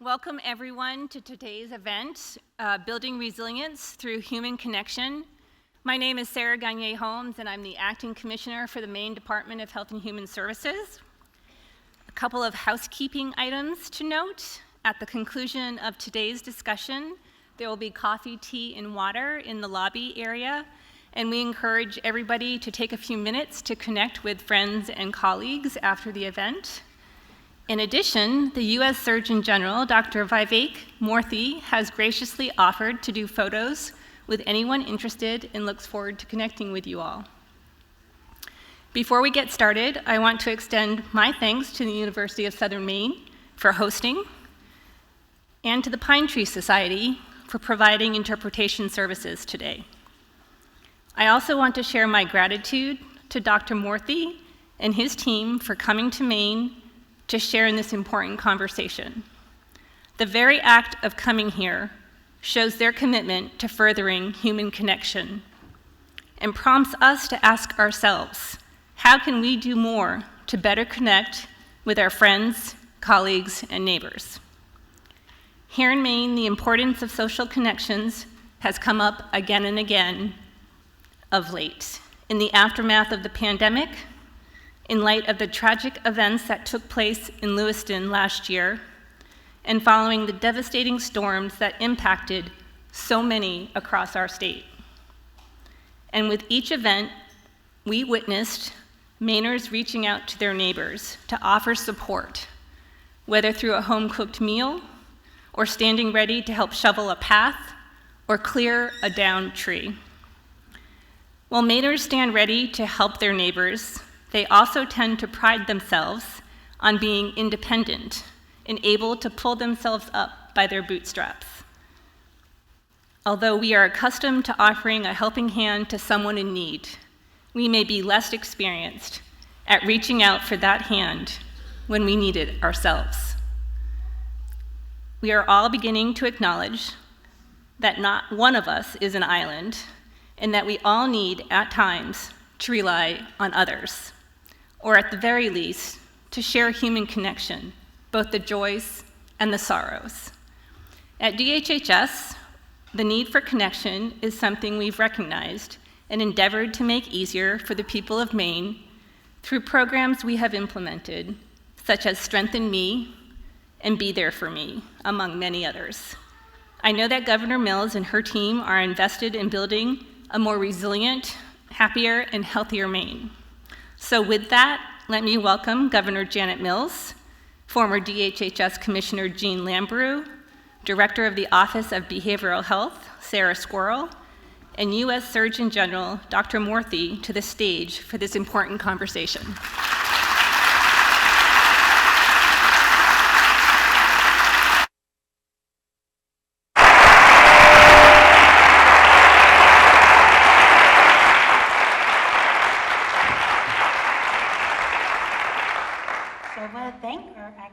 Welcome everyone to today's event, Building Resilience Through Human Connection. My name is Sarah Gagné-Holmes and I'm the Acting Commissioner for the Maine Department of Health and Human Services. A couple of housekeeping items to note. At the conclusion of today's discussion, there will be coffee, tea, and water in the lobby area, and we encourage everybody to take a few minutes to connect with friends and colleagues after the event. In addition, the U.S. Surgeon General, Dr. Vivek Murthy, has graciously offered to do photos with anyone interested and looks forward to connecting with you all. Before we get started, I want to extend my thanks to the University of Southern Maine for hosting, and to the Pine Tree Society for providing interpretation services today. I also want to share my gratitude to Dr. Murthy and his team for coming to Maine to share in this important conversation. The very act of coming here shows their commitment to furthering human connection and prompts us to ask ourselves, how can we do more to better connect with our friends, colleagues, and neighbors? Here in Maine, the importance of social connections has come up again and again of late. In the aftermath of the pandemic, in light of the tragic events that took place in Lewiston last year, and following the devastating storms that impacted so many across our state. And with each event, we witnessed Mainers reaching out to their neighbors to offer support, whether through a home-cooked meal, or standing ready to help shovel a path, or clear a downed tree. While Mainers stand ready to help their neighbors, they also tend to pride themselves on being independent and able to pull themselves up by their bootstraps. Although we are accustomed to offering a helping hand to someone in need, we may be less experienced at reaching out for that hand when we need it ourselves. We are all beginning to acknowledge that not one of us is an island, and that we all need, at times, to rely on others, or at the very least, to share human connection, both the joys and the sorrows. At DHHS, the need for connection is something we've recognized and endeavored to make easier for the people of Maine through programs we have implemented, such as Strengthen Me and Be There For Me, among many others. I know that Governor Mills and her team are invested in building a more resilient, happier, and healthier Maine. So with that, let me welcome Governor Janet Mills, former DHHS Commissioner Jean Lambrou, Director of the Office of Behavioral Health, Sarah Squirrel, and U.S. Surgeon General, Dr. Murthy, to the stage for this important conversation.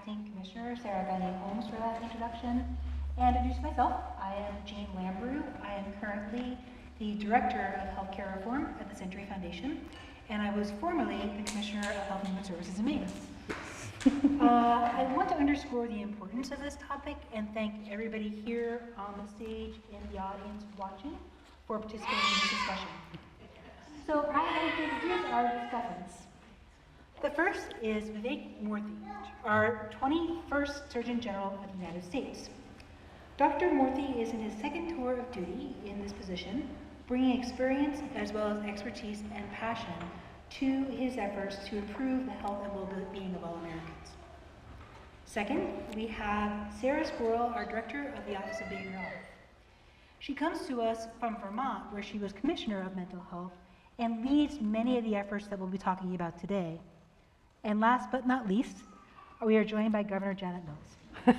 Commissioner Sarah Gagné-Holmes for that introduction. And introduce myself, I am Jean Lambrou. I am currently the Director of Healthcare Reform at the Century Foundation, and I was formerly the Commissioner of Health and Human Services in Maine. I want to underscore the importance of this topic and thank everybody here on the stage and the audience watching for participating in this discussion. So I will introduce our discussants. The first is Vivek Murthy, our 21st Surgeon General of the United States. Dr. Murthy is in his second tour of duty in this position, bringing experience as well as expertise and passion to his efforts to improve the health and well-being of all Americans. Second, we have Sarah Squirrel, our Director of the Office of Behavioral Health. She comes to us from Vermont, where she was Commissioner of Mental Health and leads many of the efforts that we'll be talking about today. And last but not least, we are joined by Governor Janet Mills.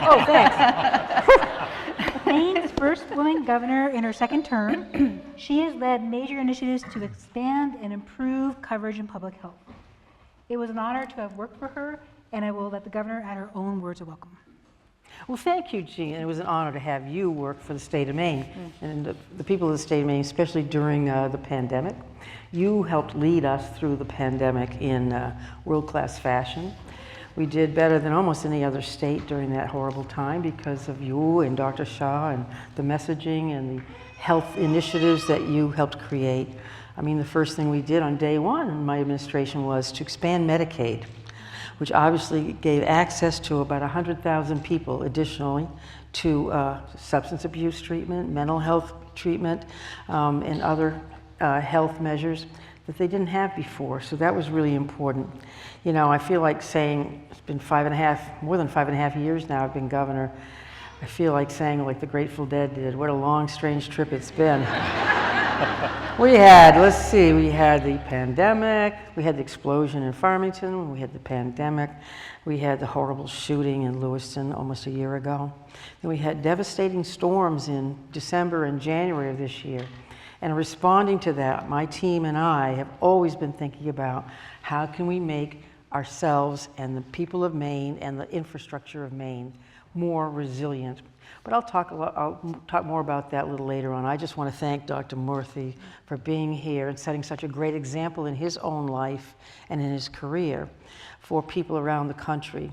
Oh, thanks. Maine's first woman governor in her second term, she has led major initiatives to expand and improve coverage in public health. It was an honor to have worked for her, and I will let the governor add her own words of welcome. Well, thank you, Jean. It was an honor to have you work for the state of Maine and the people of the state of Maine, especially during the pandemic. You helped lead us through the pandemic in world-class fashion. We did better than almost any other state during that horrible time because of you and Dr. Shah and the messaging and the health initiatives that you helped create. I mean, the first thing we did on day one in my administration was to expand Medicaid, which obviously gave access to about 100,000 people additionally to substance abuse treatment, mental health treatment, and other health measures that they didn't have before. So that was really important. You know, I feel like saying, it's been more than 5.5 years now I've been governor. I feel like saying, like the Grateful Dead did, what a long, strange trip it's been. We had the pandemic, we had the explosion in Farmington, we had the pandemic, we had the horrible shooting in Lewiston almost a year ago. Then we had devastating storms in December and January of this year. And responding to that, my team and I have always been thinking about how can we make ourselves and the people of Maine and the infrastructure of Maine more resilient. But I'll talk more about that a little later on. I just want to thank Dr. Murthy for being here and setting such a great example in his own life and in his career for people around the country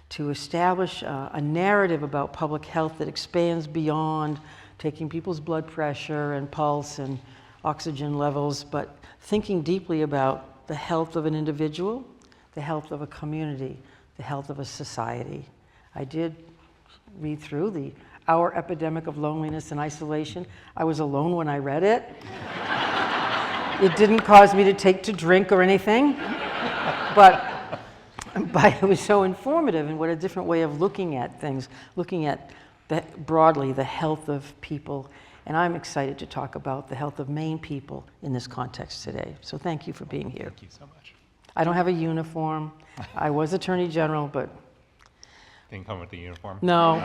to establish a narrative about public health that expands beyond taking people's blood pressure and pulse and oxygen levels, but thinking deeply about the health of an individual, the health of a community, the health of a society. I did read through Our Epidemic of Loneliness and Isolation. I was alone when I read it. It didn't cause me to take to drink or anything, but it was so informative, and what a different way of looking at things, looking at broadly the health of people. And I'm excited to talk about the health of Maine people in this context today. So thank you for being here. Thank you so much. I don't have a uniform. I was Attorney General, but Didn't come with the uniform? no.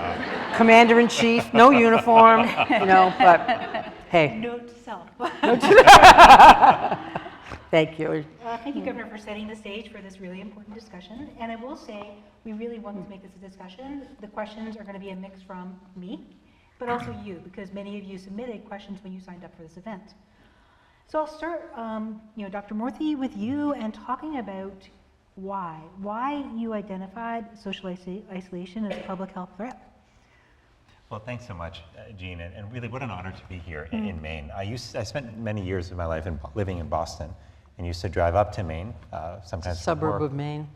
Commander-in-Chief, no uniform, but hey. Note to self. Thank you. Thank you, Governor, for setting the stage for this really important discussion. And I will say, we really wanted to make this a discussion. The questions are going to be a mix from me, but also you, because many of you submitted questions when you signed up for this event. So I'll start, Dr. Murthy, with you and talking about why you identified social isolation as a public health threat. Well, thanks so much, Jean, and really what an honor to be here in Maine. I spent many years of my life living in Boston and used to drive up to Maine, sometimes Suburb of Maine.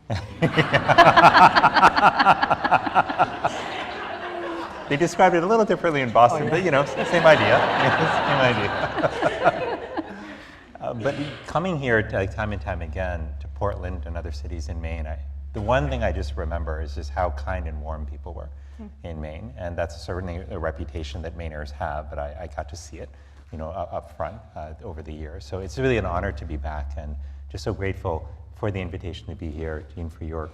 They described it a little differently in Boston, but same idea. But coming here time and time again to Portland and other cities in Maine, the one thing I just remember is just how kind and warm people were in Maine, and that's certainly a reputation that Mainers have, but I got to see it, up front over the years. So it's really an honor to be back, and just so grateful for the invitation to be here, Jean, for your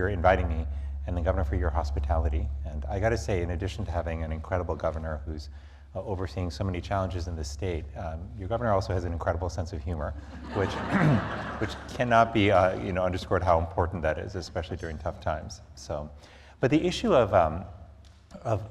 inviting me, and the Governor for your hospitality. And I got to say, in addition to having an incredible governor who's overseeing so many challenges in the state, your governor also has an incredible sense of humor, which cannot be underscored how important that is, especially during tough times. So, but the issue of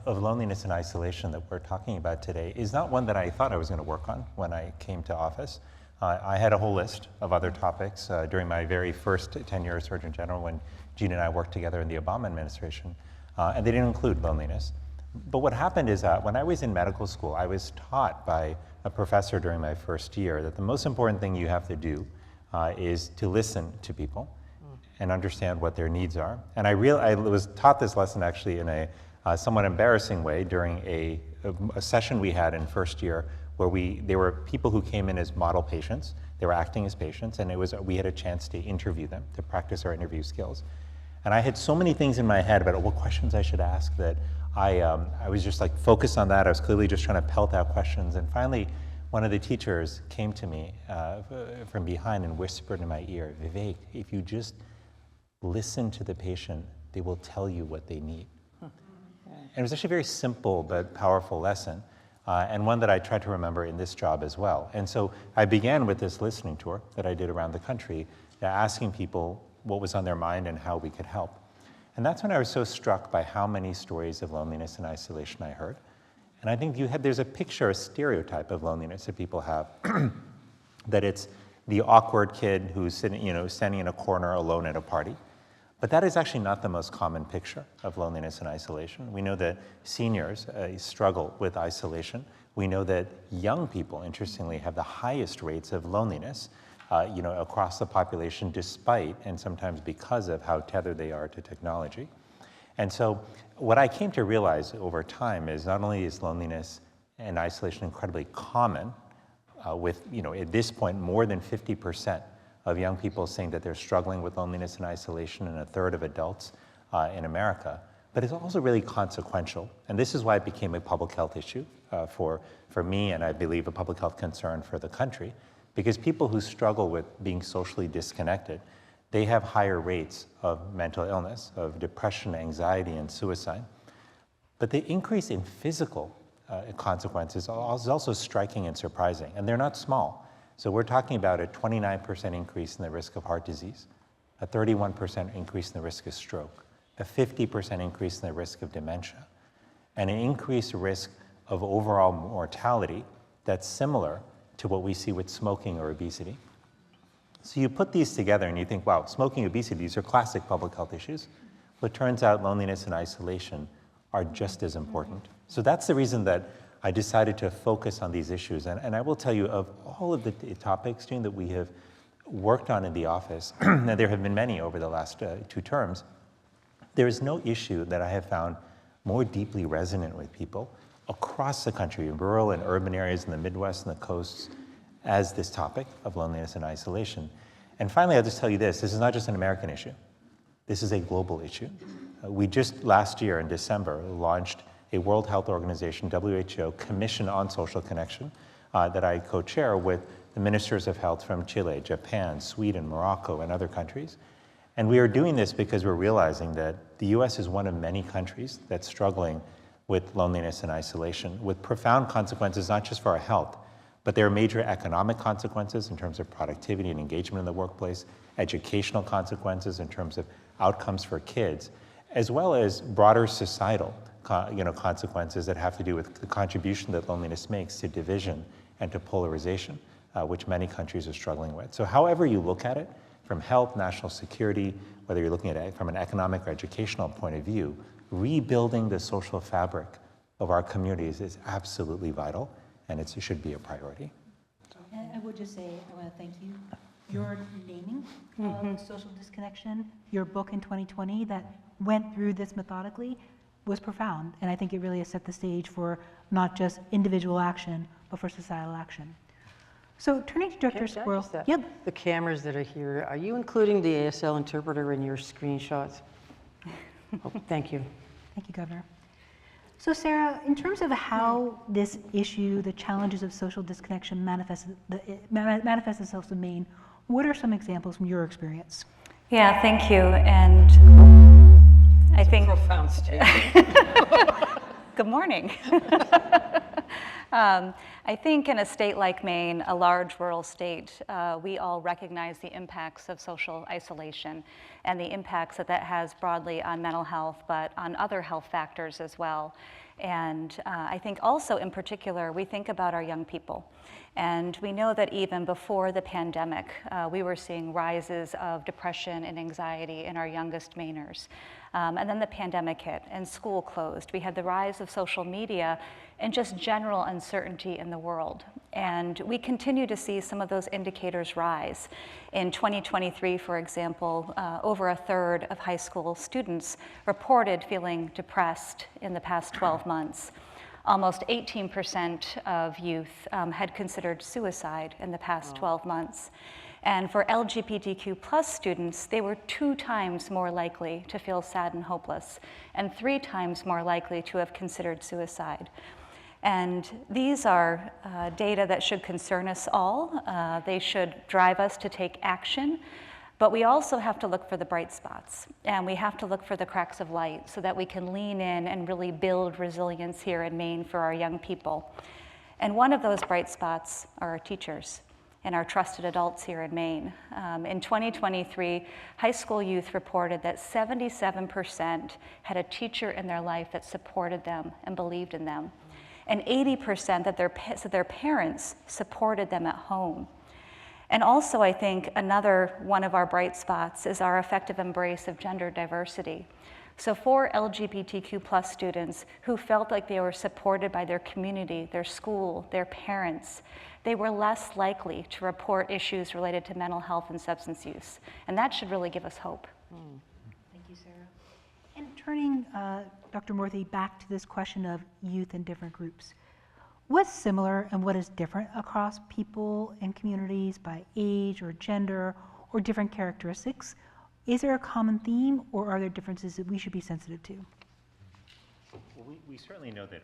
loneliness and isolation that we're talking about today is not one that I thought I was going to work on when I came to office. I had a whole list of other topics during my very first tenure as Surgeon General when Jean and I worked together in the Obama administration, and they didn't include loneliness. But what happened is when I was in medical school, I was taught by a professor during my first year that the most important thing you have to do is to listen to people and understand what their needs are. And I was taught this lesson actually in a somewhat embarrassing way during a session we had in first year where there were people who came in as model patients. They were acting as patients, and we had a chance to interview them, to practice our interview skills. And I had so many things in my head about what questions I should ask that I was just focused on that. I was clearly just trying to pelt out questions. And finally, one of the teachers came to me from behind and whispered in my ear, "Vivek, if you just listen to the patient, they will tell you what they need." And it was actually a very simple but powerful lesson, and one that I tried to remember in this job as well. And so I began with this listening tour that I did around the country, asking people what was on their mind and how we could help. And that's when I was so struck by how many stories of loneliness and isolation I heard. And I think there's a picture, a stereotype of loneliness that people have, that it's the awkward kid who's standing in a corner alone at a party. But that is actually not the most common picture of loneliness and isolation. We know that seniors struggle with isolation. We know that young people, interestingly, have the highest rates of loneliness across the population, despite and sometimes because of how tethered they are to technology. And so what I came to realize over time is not only is loneliness and isolation incredibly common, with, at this point, more than 50% of young people saying that they're struggling with loneliness and isolation, and a third of adults in America. But it's also really consequential. And this is why it became a public health issue for me, and I believe a public health concern for the country, because people who struggle with being socially disconnected, they have higher rates of mental illness, of depression, anxiety, and suicide. But the increase in physical consequences is also striking and surprising, and they're not small. So we're talking about a 29% increase in the risk of heart disease, a 31% increase in the risk of stroke, a 50% increase in the risk of dementia, and an increased risk of overall mortality that's similar to what we see with smoking or obesity. So you put these together and you think, wow, smoking, obesity, these are classic public health issues. But it turns out loneliness and isolation are just as important. So that's the reason that I decided to focus on these issues. And I will tell you, of all of the topics, June, that we have worked on in the office, and there have been many over the last 2 terms, there is no issue that I have found more deeply resonant with people across the country, in rural and urban areas in the Midwest and the coasts, as this topic of loneliness and isolation. And finally, I'll just tell you this is not just an American issue. This is a global issue. We just last year in December launched a World Health Organization, WHO, Commission on Social Connection that I co-chair with the ministers of health from Chile, Japan, Sweden, Morocco, and other countries. And we are doing this because we're realizing that the US is one of many countries that's struggling with loneliness and isolation, with profound consequences, not just for our health, but there are major economic consequences in terms of productivity and engagement in the workplace, educational consequences in terms of outcomes for kids, as well as broader societal consequences that have to do with the contribution that loneliness makes to division and to polarization, which many countries are struggling with. So however you look at it, from health, national security, whether you're looking at it from an economic or educational point of view, rebuilding the social fabric of our communities is absolutely vital, and it should be a priority. And I would just say, I want to thank you. Your naming of social disconnection, your book in 2020 that went through this methodically, was profound, and I think it really has set the stage for not just individual action, but for societal action. So turning to Director Squirrel. Yep. The cameras that are here, are you including the ASL interpreter in your screenshots? Oh, thank you. Thank you, Governor. So Sarah, in terms of how this issue, the challenges of social disconnection manifests itself in Maine, what are some examples from your experience? Yeah, thank you. And I think Profound statement. good morning. I think in a state like Maine, a large rural state, we all recognize the impacts of social isolation and the impacts that that has broadly on mental health, but on other health factors as well. And I think also in particular, we think about our young people. And we know that even before the pandemic, we were seeing rises of depression and anxiety in our youngest Mainers. And then the pandemic hit and school closed. We had the rise of social media and just general uncertainty in the world. And we continue to see some of those indicators rise. In 2023, for example, over a third of high school students reported feeling depressed in the past 12 months. Almost 18% of youth had considered suicide in the past 12 months. And for LGBTQ plus students, they were 2 times more likely to feel sad and hopeless, and 3 times more likely to have considered suicide. And these are data that should concern us all. They should drive us to take action. But we also have to look for the bright spots, and we have to look for the cracks of light so that we can lean in and really build resilience here in Maine for our young people. And one of those bright spots are our teachers and our trusted adults here in Maine. In 2023, high school youth reported that 77% had a teacher in their life that supported them and believed in them, and 80% that their parents supported them at home. And also, I think another one of our bright spots is our effective embrace of gender diversity. So for LGBTQ+ students who felt like they were supported by their community, their school, their parents, they were less likely to report issues related to mental health and substance use. And that should really give us hope. Thank you, Sarah. And turning, Dr. Murthy, back to this question of youth in different groups. What's similar and what is different across people and communities by age or gender or different characteristics? Is there a common theme, or are there differences that we should be sensitive to? Well, we certainly know that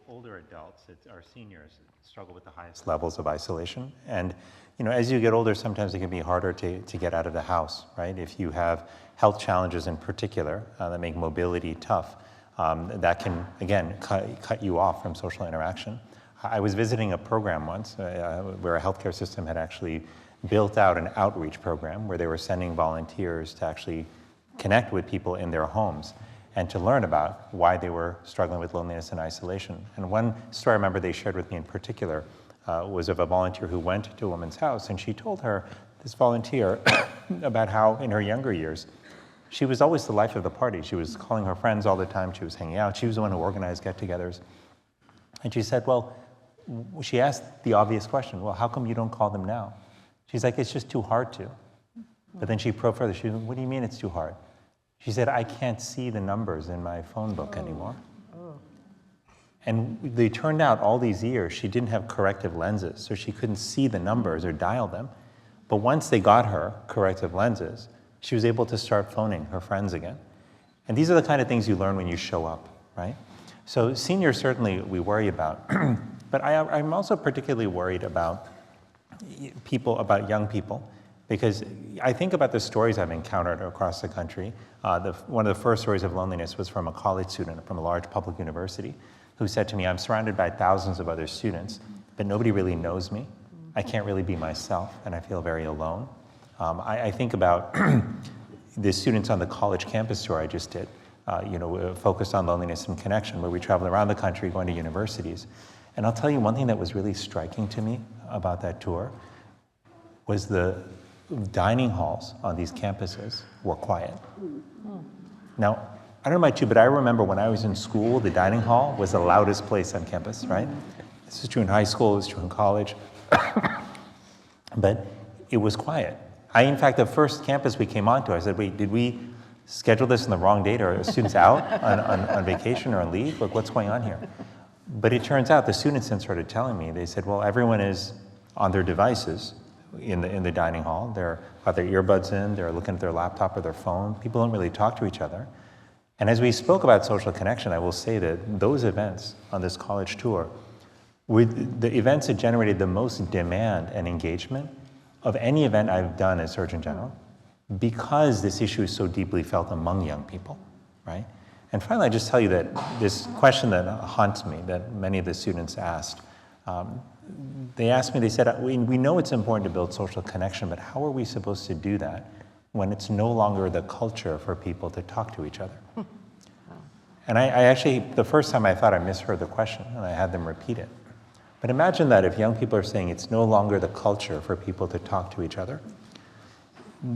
older adults, our seniors, struggle with the highest levels of isolation. And as you get older, sometimes it can be harder to get out of the house, right? If you have health challenges in particular that make mobility tough, that can, again, cut you off from social interaction. I was visiting a program once where a healthcare system had actually built out an outreach program where they were sending volunteers to actually connect with people in their homes and to learn about why they were struggling with loneliness and isolation. And one story I remember they shared with me in particular was of a volunteer who went to a woman's house, and she told her, this volunteer, about how in her younger years, she was always the life of the party. She was calling her friends all the time. She was hanging out. She was the one who organized get-togethers. And she said, she asked the obvious question, well, how come you don't call them now? She's like, it's just too hard to. But then she probed further. She said, what do you mean it's too hard? She said, I can't see the numbers in my phone book anymore. And they turned out all these years, she didn't have corrective lenses, so she couldn't see the numbers or dial them. But once they got her corrective lenses, she was able to start phoning her friends again. And these are the kind of things you learn when you show up, right? So seniors certainly we worry about, but I'm also particularly worried about young people, because I think about the stories I've encountered across the country. One of the first stories of loneliness was from a college student from a large public university who said to me, I'm surrounded by thousands of other students, but nobody really knows me. I can't really be myself, and I feel very alone. I think about the students on the college campus tour I just did, focused on loneliness and connection, where we traveled around the country going to universities. And I'll tell you one thing that was really striking to me about that tour was the dining halls on these campuses were quiet. Now, I don't know about you, but I remember when I was in school, the dining hall was the loudest place on campus, right? This is true in high school, it's true in college. But it was quiet. In fact, the first campus we came onto, I said, wait, did we schedule this on the wrong date? Are students out on vacation or on leave? Like, what's going on here? But it turns out the students then started telling me, they said, well, everyone is on their devices in the dining hall. They're got their earbuds in, they're looking at their laptop or their phone. People don't really talk to each other. And as we spoke about social connection, I will say that those events on this college tour were the events that generated the most demand and engagement of any event I've done as Surgeon General, because this issue is so deeply felt among young people, right? And finally, I just tell you that this question that haunts me, that many of the students asked, they asked me, they said, we know it's important to build social connection, but how are we supposed to do that when it's no longer the culture for people to talk to each other? And I actually, the first time I thought I misheard the question, and I had them repeat it. But imagine that if young people are saying it's no longer the culture for people to talk to each other,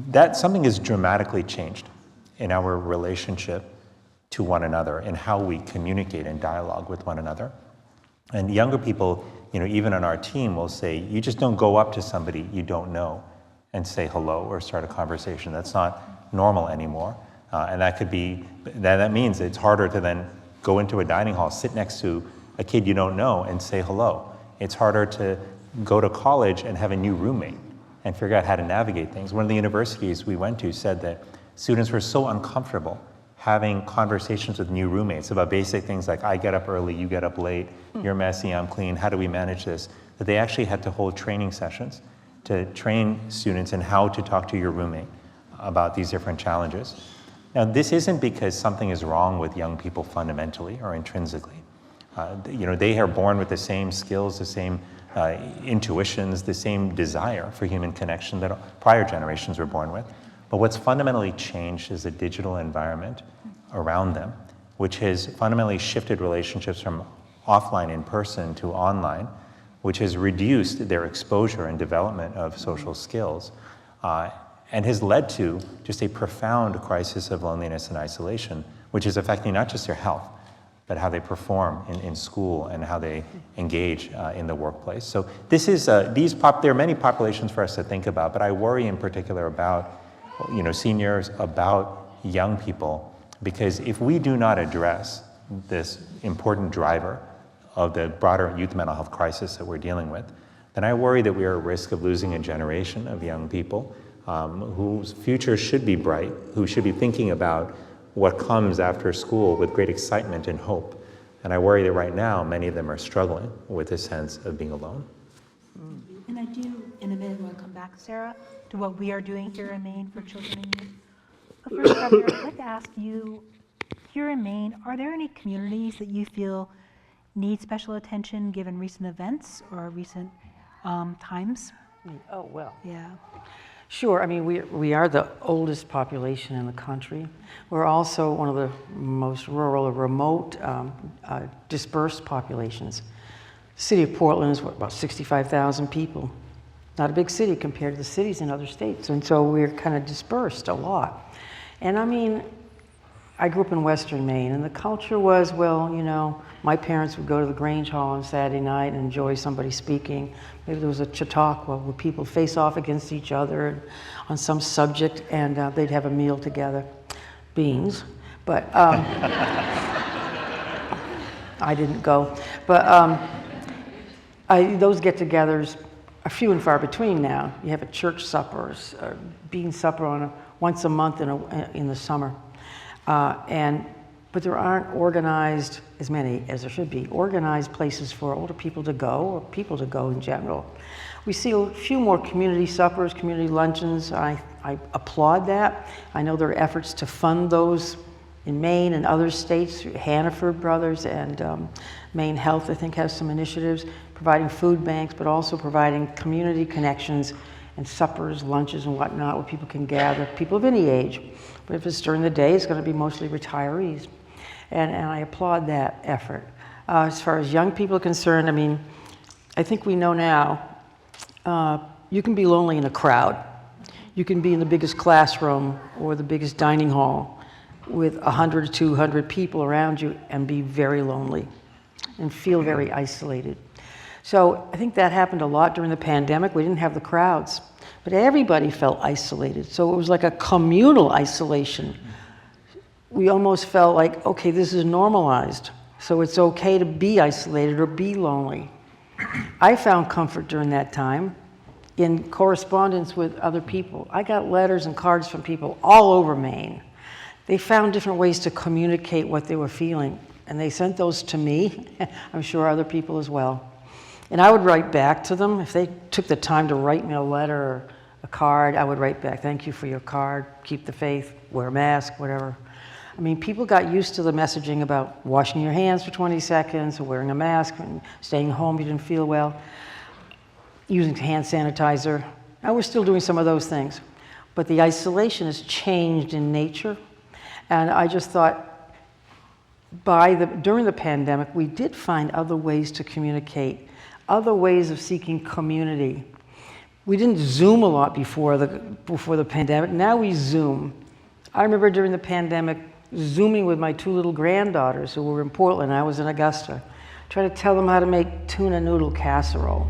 that something has dramatically changed in our relationship to one another and how we communicate and dialogue with one another. And younger people, even on our team will say, you just don't go up to somebody you don't know and say hello or start a conversation. That's not normal anymore. And that means it's harder to then go into a dining hall, sit next to a kid you don't know and say hello. It's harder to go to college and have a new roommate and figure out how to navigate things. One of the universities we went to said that students were so uncomfortable having conversations with new roommates about basic things like, I get up early, you get up late, you're messy, I'm clean, how do we manage this? That they actually had to hold training sessions to train students in how to talk to your roommate about these different challenges. Now, this isn't because something is wrong with young people fundamentally or intrinsically. They are born with the same skills, the same intuitions, the same desire for human connection that prior generations were born with. But what's fundamentally changed is the digital environment around them, which has fundamentally shifted relationships from offline in person to online, which has reduced their exposure and development of social skills, and has led to just a profound crisis of loneliness and isolation, which is affecting not just their health, but how they perform in school and how they engage in the workplace. So this is, there are many populations for us to think about, but I worry in particular about seniors, about young people, because if we do not address this important driver of the broader youth mental health crisis that we're dealing with, then I worry that we are at risk of losing a generation of young people whose future should be bright, who should be thinking about what comes after school with great excitement and hope. And I worry that right now, many of them are struggling with a sense of being alone. And I do, in a minute, want to come back, Sarah, to what we are doing here in Maine for children and youth. But first, Trevor, I'd like to ask you, here in Maine, are there any communities that you feel need special attention given recent events or recent times? Oh, well. Yeah. Sure, I mean, we are the oldest population in the country. We're also one of the most rural or remote dispersed populations. The city of Portland is about 65,000 people. Not a big city compared to the cities in other states, and so we're kind of dispersed a lot. And I mean, I grew up in Western Maine, and the culture was, well, my parents would go to the Grange Hall on Saturday night and enjoy somebody speaking. Maybe there was a Chautauqua where people face off against each other on some subject, and they'd have a meal together. Beans. But I didn't go. But those get-togethers are few and far between now. You have a church supper, a bean supper once a month in the summer. But there aren't organized, as many as there should be, organized places for older people to go, or people to go in general. We see a few more community suppers, community luncheons. I applaud that. I know there are efforts to fund those in Maine and other states. Hannaford Brothers and Maine Health, I think, has some initiatives providing food banks, but also providing community connections and suppers, lunches, and whatnot, where people can gather, people of any age. But if it's during the day, it's going to be mostly retirees. And I applaud that effort. As far as young people are concerned, I mean, I think we know now, you can be lonely in a crowd. You can be in the biggest classroom or the biggest dining hall with 100 or 200 people around you and be very lonely and feel very isolated. So I think that happened a lot during the pandemic. We didn't have the crowds, but everybody felt isolated. So it was like a communal isolation. We almost felt like, okay, this is normalized, so it's okay to be isolated or be lonely. I found comfort during that time in correspondence with other people. I got letters and cards from people all over Maine. They found different ways to communicate what they were feeling, and they sent those to me. I'm sure other people as well. And I would write back to them. If they took the time to write me a letter or a card, I would write back, thank you for your card, keep the faith, wear a mask, whatever. I mean, people got used to the messaging about washing your hands for 20 seconds, or wearing a mask, and staying home if you didn't feel well, using hand sanitizer. Now we're still doing some of those things. But the isolation has changed in nature. And I just thought, during the pandemic, we did find other ways to communicate, other ways of seeking community. We didn't Zoom a lot before the pandemic. Now we Zoom. I remember during the pandemic, Zooming with my two little granddaughters who were in Portland. I was in Augusta, trying to tell them how to make tuna noodle casserole.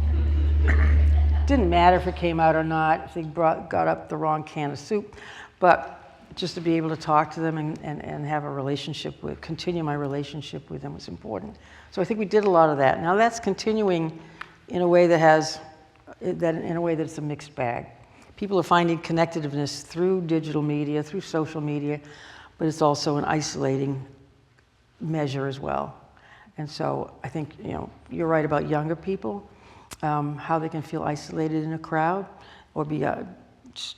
Didn't matter if it came out or not, if they got up the wrong can of soup, but just to be able to talk to them and have a relationship continue my relationship with them was important. So I think we did a lot of that. Now that's continuing in a way that's a mixed bag. People are finding connectiveness through digital media, through social media, but it's also an isolating measure as well. And so I think, you're right about younger people, how they can feel isolated in a crowd or be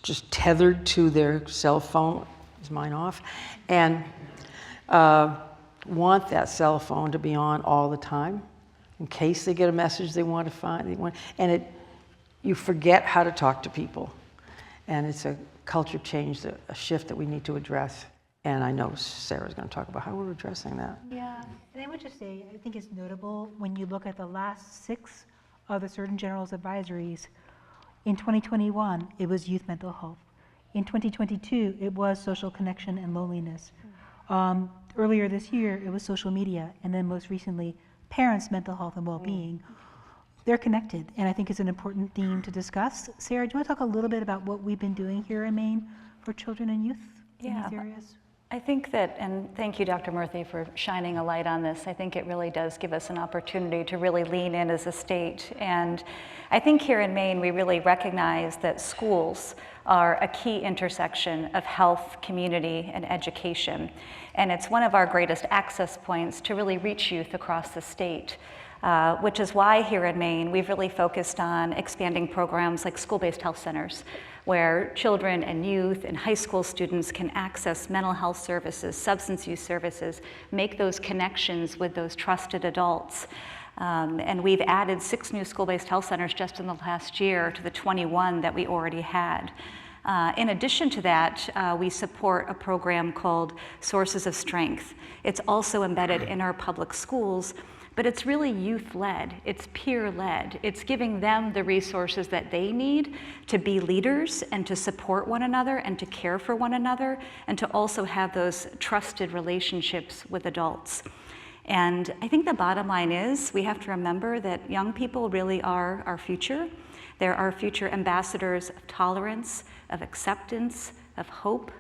just tethered to their cell phone, is mine off, and want that cell phone to be on all the time in case they get a message they want to find. You forget how to talk to people. And it's a culture change, a shift that we need to address. And I know Sarah's going to talk about how we're addressing that. Yeah, and I would just say, I think it's notable when you look at the last 6 of the Surgeon General's advisories. In 2021, it was youth mental health. In 2022, it was social connection and loneliness. Earlier this year, it was social media, and then most recently, parents' mental health and well-being. They're connected, and I think it's an important theme to discuss. Sarah, do you want to talk a little bit about what we've been doing here in Maine for children and youth in these areas? I think that, and thank you, Dr. Murthy, for shining a light on this. I think it really does give us an opportunity to really lean in as a state. And I think here in Maine, we really recognize that schools are a key intersection of health, community, and education. And it's one of our greatest access points to really reach youth across the state. Which is why here in Maine, we've really focused on expanding programs like school-based health centers, where children and youth and high school students can access mental health services, substance use services, make those connections with those trusted adults. And we've added 6 new school-based health centers just in the last year to the 21 that we already had. In addition to that, we support a program called Sources of Strength. It's also embedded in our public schools, but it's really youth-led, it's peer-led. It's giving them the resources that they need to be leaders and to support one another and to care for one another and to also have those trusted relationships with adults. And I think the bottom line is we have to remember that young people really are our future. They're our future ambassadors of tolerance, of acceptance, of hope,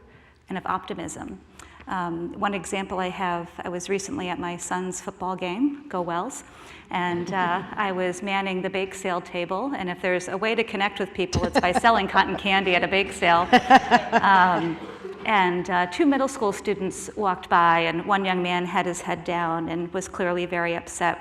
and of optimism. One example I was recently at my son's football game, Go Wells, and I was manning the bake sale table, and if there's a way to connect with people, it's by selling cotton candy at a bake sale. And 2 middle school students walked by, and one young man had his head down and was clearly very upset.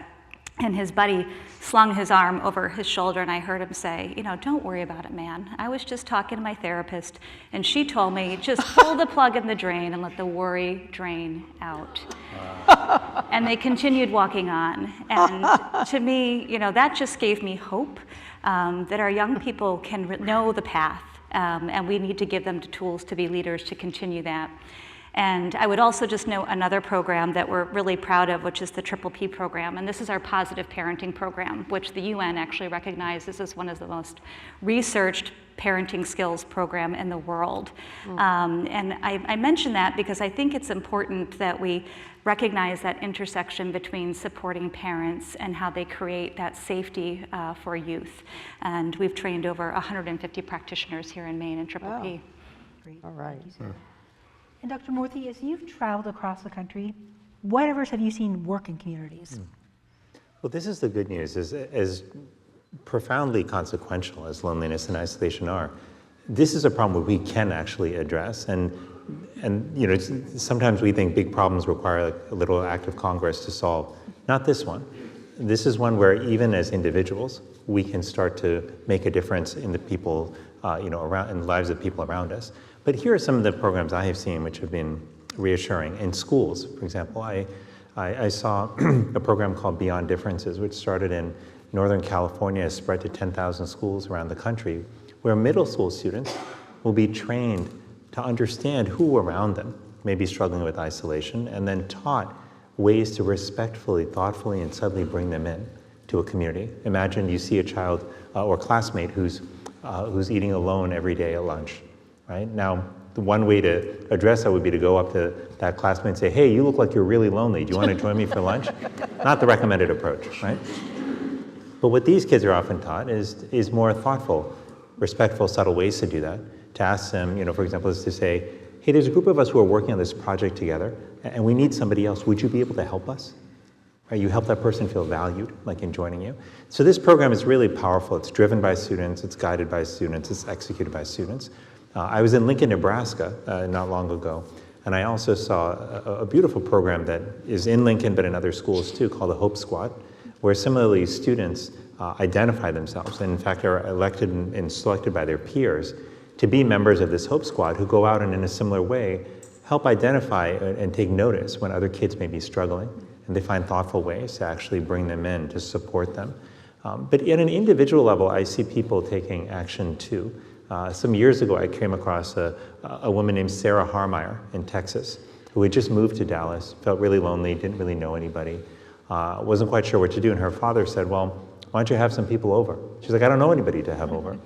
And his buddy slung his arm over his shoulder, and I heard him say, don't worry about it, man. I was just talking to my therapist, and she told me, just pull the plug in the drain and let the worry drain out. And they continued walking on. And to me, that just gave me hope that our young people can know the path, and we need to give them the tools to be leaders to continue that. And I would also just note another program that we're really proud of, which is the Triple P program. And this is our positive parenting program, which the UN actually recognizes as one of the most researched parenting skills program in the world. And I mention that because I think it's important that we recognize that intersection between supporting parents and how they create that safety for youth. And we've trained over 150 practitioners here in Maine in Triple P. Great. All right. Thank you, Sarah. And Dr. Murthy, as you've traveled across the country, whatever have you seen work in communities? Well, this is the good news, is as profoundly consequential as loneliness and isolation are, this is a problem we can actually address. And sometimes we think big problems require like a little act of Congress to solve. Not this one. This is one where even as individuals, we can start to make a difference in the people, around, in the lives of people around us. But here are some of the programs I have seen which have been reassuring. In schools, for example, I saw a program called Beyond Differences, which started in Northern California, has spread to 10,000 schools around the country, where middle school students will be trained to understand who around them may be struggling with isolation, and then taught ways to respectfully, thoughtfully, and subtly bring them in to a community. Imagine you see a child or classmate who's eating alone every day at lunch. Right? Now, the one way to address that would be to go up to that classmate and say, hey, you look like you're really lonely. Do you want to join me for lunch? Not the recommended approach, right? But what these kids are often taught is more thoughtful, respectful, subtle ways to do that. To ask them, for example, is to say, hey, there's a group of us who are working on this project together, and we need somebody else. Would you be able to help us? Right? You help that person feel valued, like in joining you. So this program is really powerful. It's driven by students, it's guided by students, it's executed by students. I was in Lincoln, Nebraska not long ago, and I also saw a beautiful program that is in Lincoln but in other schools too, called the Hope Squad, where similarly students identify themselves and in fact are elected and selected by their peers to be members of this Hope Squad, who go out and in a similar way help identify and take notice when other kids may be struggling, and they find thoughtful ways to actually bring them in to support them. But at an individual level, I see people taking action too. Some years ago, I came across a woman named Sarah Harmeyer in Texas, who had just moved to Dallas, felt really lonely, didn't really know anybody, wasn't quite sure what to do, and her father said, well, why don't you have some people over? She's like, I don't know anybody to have over.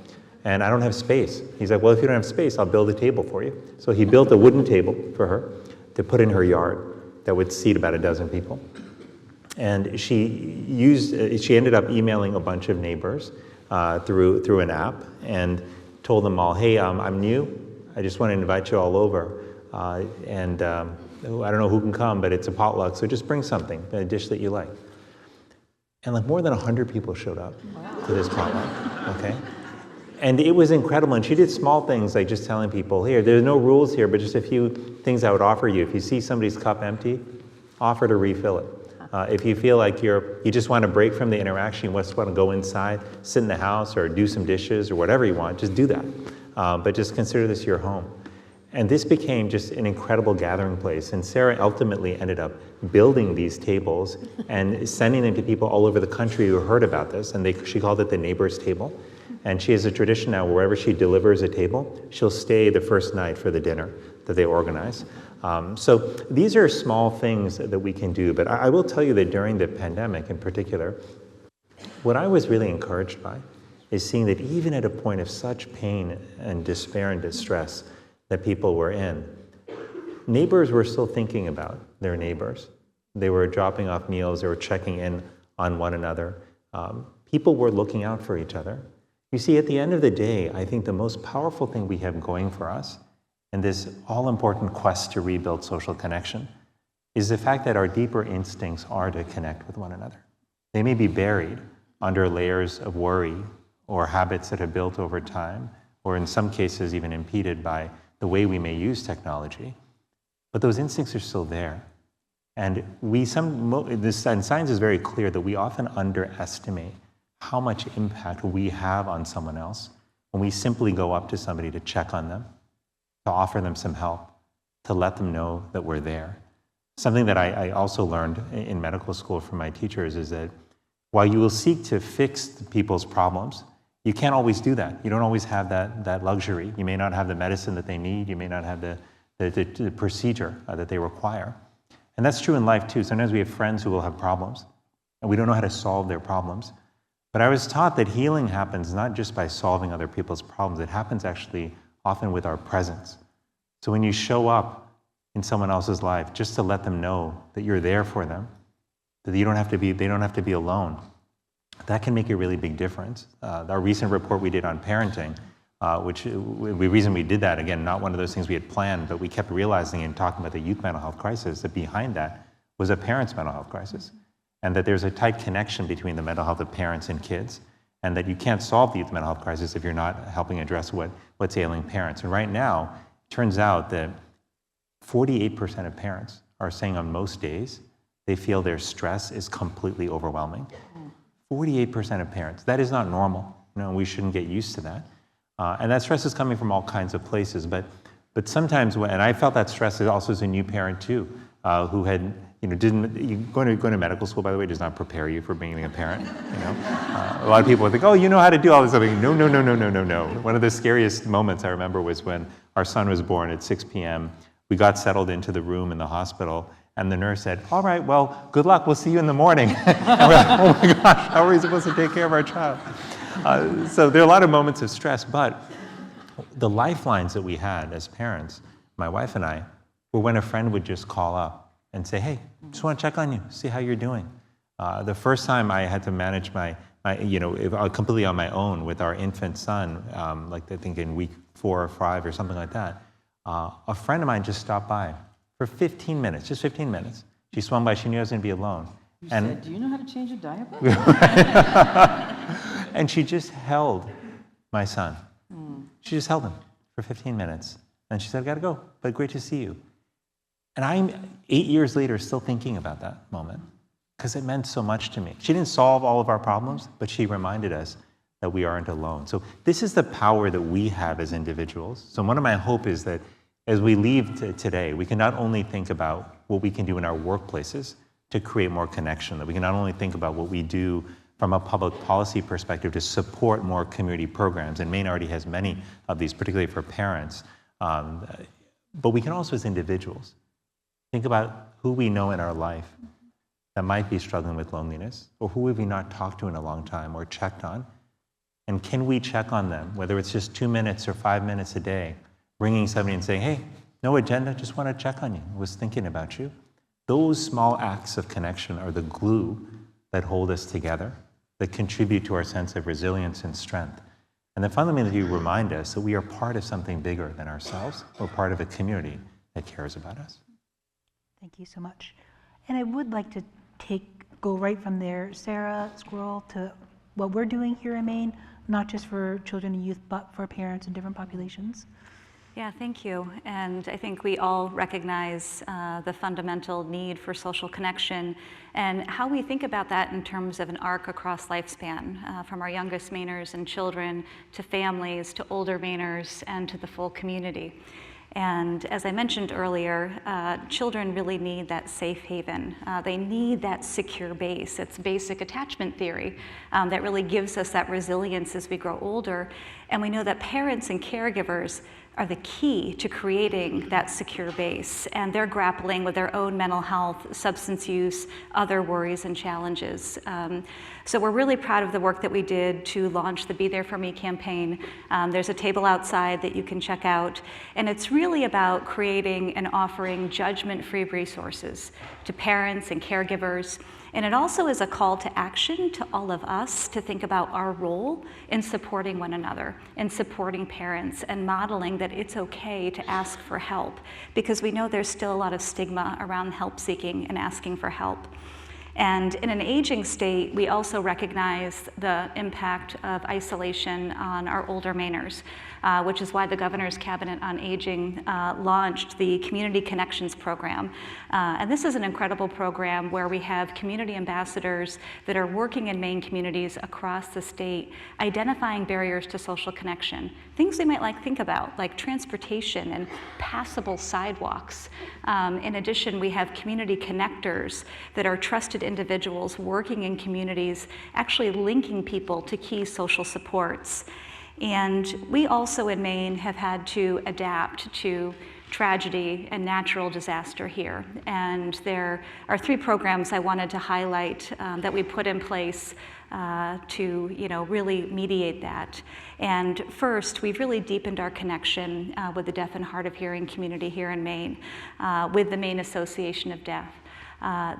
And I don't have space. He's like, well, if you don't have space, I'll build a table for you. So he built a wooden table for her to put in her yard that would seat about a dozen people. And she ended up emailing a bunch of neighbors through an app and told them all, hey, I'm new. I just want to invite you all over. And I don't know who can come, but it's a potluck, so just bring something, a dish that you like. And like more than 100 people showed up to this potluck, okay? And it was incredible, and she did small things like just telling people, here, there's no rules here, but just a few things I would offer you. If you see somebody's cup empty, offer to refill it. If you feel like you just want to break from the interaction, you just want to go inside, sit in the house, or do some dishes, or whatever you want, just do that. But just consider this your home. And this became just an incredible gathering place. And Sarah ultimately ended up building these tables and sending them to people all over the country who heard about this. And she called it the neighbor's table. And she has a tradition now, wherever she delivers a table, she'll stay the first night for the dinner that they organize. So these are small things that we can do. But I will tell you that during the pandemic in particular, what I was really encouraged by is seeing that even at a point of such pain and despair and distress that people were in, neighbors were still thinking about their neighbors. They were dropping off meals, they were checking in on one another. People were looking out for each other. You see, at the end of the day, I think the most powerful thing we have going for us in this all-important quest to rebuild social connection is the fact that our deeper instincts are to connect with one another. They may be buried under layers of worry or habits that have built over time, or in some cases even impeded by the way we may use technology, but those instincts are still there. And science is very clear that we often underestimate how much impact we have on someone else when we simply go up to somebody to check on them, to offer them some help, to let them know that we're there. Something that I also learned in medical school from my teachers is that while you will seek to fix people's problems, you can't always do that. You don't always have that luxury. You may not have the medicine that they need. You may not have the procedure that they require. And that's true in life too. Sometimes we have friends who will have problems, and we don't know how to solve their problems. But I was taught that healing happens not just by solving other people's problems. It happens actually often with our presence. So when you show up in someone else's life, just to let them know that you're there for them, that they don't have to be alone, that can make a really big difference. Our recent report we did on parenting, the reason we did that, again, not one of those things we had planned, but we kept realizing in talking about the youth mental health crisis that behind that was a parent's mental health crisis. And that there's a tight connection between the mental health of parents and kids, and that you can't solve the youth mental health crisis if you're not helping address what's ailing parents. And right now, it turns out that 48% of parents are saying on most days they feel their stress is completely overwhelming. 48% of parents. That is not normal. We shouldn't get used to that. And that stress is coming from all kinds of places. But sometimes, and I felt that stress also as a new parent too, who had, going to medical school, by the way, does not prepare you for being a parent. A lot of people think, oh, you know how to do all this stuff. No. One of the scariest moments I remember was when our son was born at 6 p.m. We got settled into the room in the hospital, and the nurse said, all right, well, good luck, we'll see you in the morning. And we're like, oh my gosh, how are we supposed to take care of our child? So there are a lot of moments of stress, but the lifelines that we had as parents, my wife and I, were when a friend would just call up and say, hey, just want to check on you, see how you're doing. The first time I had to manage my completely on my own with our infant son, like I think in week 4 or 5 or something like that, a friend of mine just stopped by for 15 minutes, just 15 minutes. She swung by, she knew I was going to be alone. You said, do you know how to change a diaper? And she just held my son. She just held him for 15 minutes. And she said, I got to go, but great to see you. And I'm 8 years later still thinking about that moment because it meant so much to me. She didn't solve all of our problems, but she reminded us that we aren't alone. So this is the power that we have as individuals. So one of my hope is that as we leave today, we can not only think about what we can do in our workplaces to create more connection, that we can not only think about what we do from a public policy perspective to support more community programs, and Maine already has many of these, particularly for parents, but we can also as individuals think about who we know in our life that might be struggling with loneliness, or who have we not talked to in a long time or checked on? And can we check on them, whether it's just 2 minutes or 5 minutes a day, ringing somebody and saying, hey, no agenda, just want to check on you, I was thinking about you. Those small acts of connection are the glue that hold us together, that contribute to our sense of resilience and strength. And then fundamentally remind us that we are part of something bigger than ourselves. We're part of a community that cares about us. Thank you so much. And I would like to go right from there, Sarah, Squirrel, to what we're doing here in Maine, not just for children and youth, but for parents in different populations. Yeah, thank you. And I think we all recognize the fundamental need for social connection and how we think about that in terms of an arc across lifespan, from our youngest Mainers and children to families, to older Mainers, and to the full community. And as I mentioned earlier, children really need that safe haven. They need that secure base. It's basic attachment theory that really gives us that resilience as we grow older. And we know that parents and caregivers are the key to creating that secure base. And they're grappling with their own mental health, substance use, other worries and challenges. So we're really proud of the work that we did to launch the Be There For Me campaign. There's a table outside that you can check out. And it's really about creating and offering judgment-free resources to parents and caregivers. And it also is a call to action to all of us to think about our role in supporting one another, in supporting parents, and modeling that it's okay to ask for help, because we know there's still a lot of stigma around help seeking and asking for help. And in an aging state, we also recognize the impact of isolation on our older Mainers, which is why the Governor's Cabinet on Aging launched the Community Connections Program. And this is an incredible program where we have community ambassadors that are working in Maine communities across the state, identifying barriers to social connection, things we might think about, like transportation and passable sidewalks. In addition, we have community connectors that are trusted individuals working in communities, actually linking people to key social supports. And we also in Maine have had to adapt to tragedy and natural disaster here. And there are 3 programs I wanted to highlight that we put in place to really mediate that. And first, we've really deepened our connection with the deaf and hard of hearing community here in Maine, with the Maine Association of Deaf.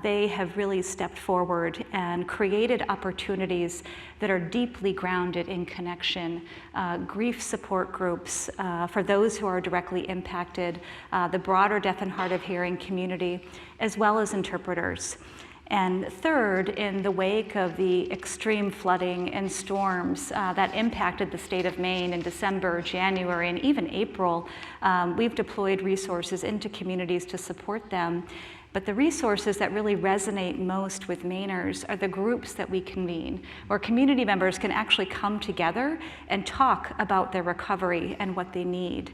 They have really stepped forward and created opportunities that are deeply grounded in connection, grief support groups for those who are directly impacted, the broader deaf and hard of hearing community, as well as interpreters. And third, in the wake of the extreme flooding and storms that impacted the state of Maine in December, January, and even April, we've deployed resources into communities to support them. But the resources that really resonate most with Mainers are the groups that we convene, where community members can actually come together and talk about their recovery and what they need.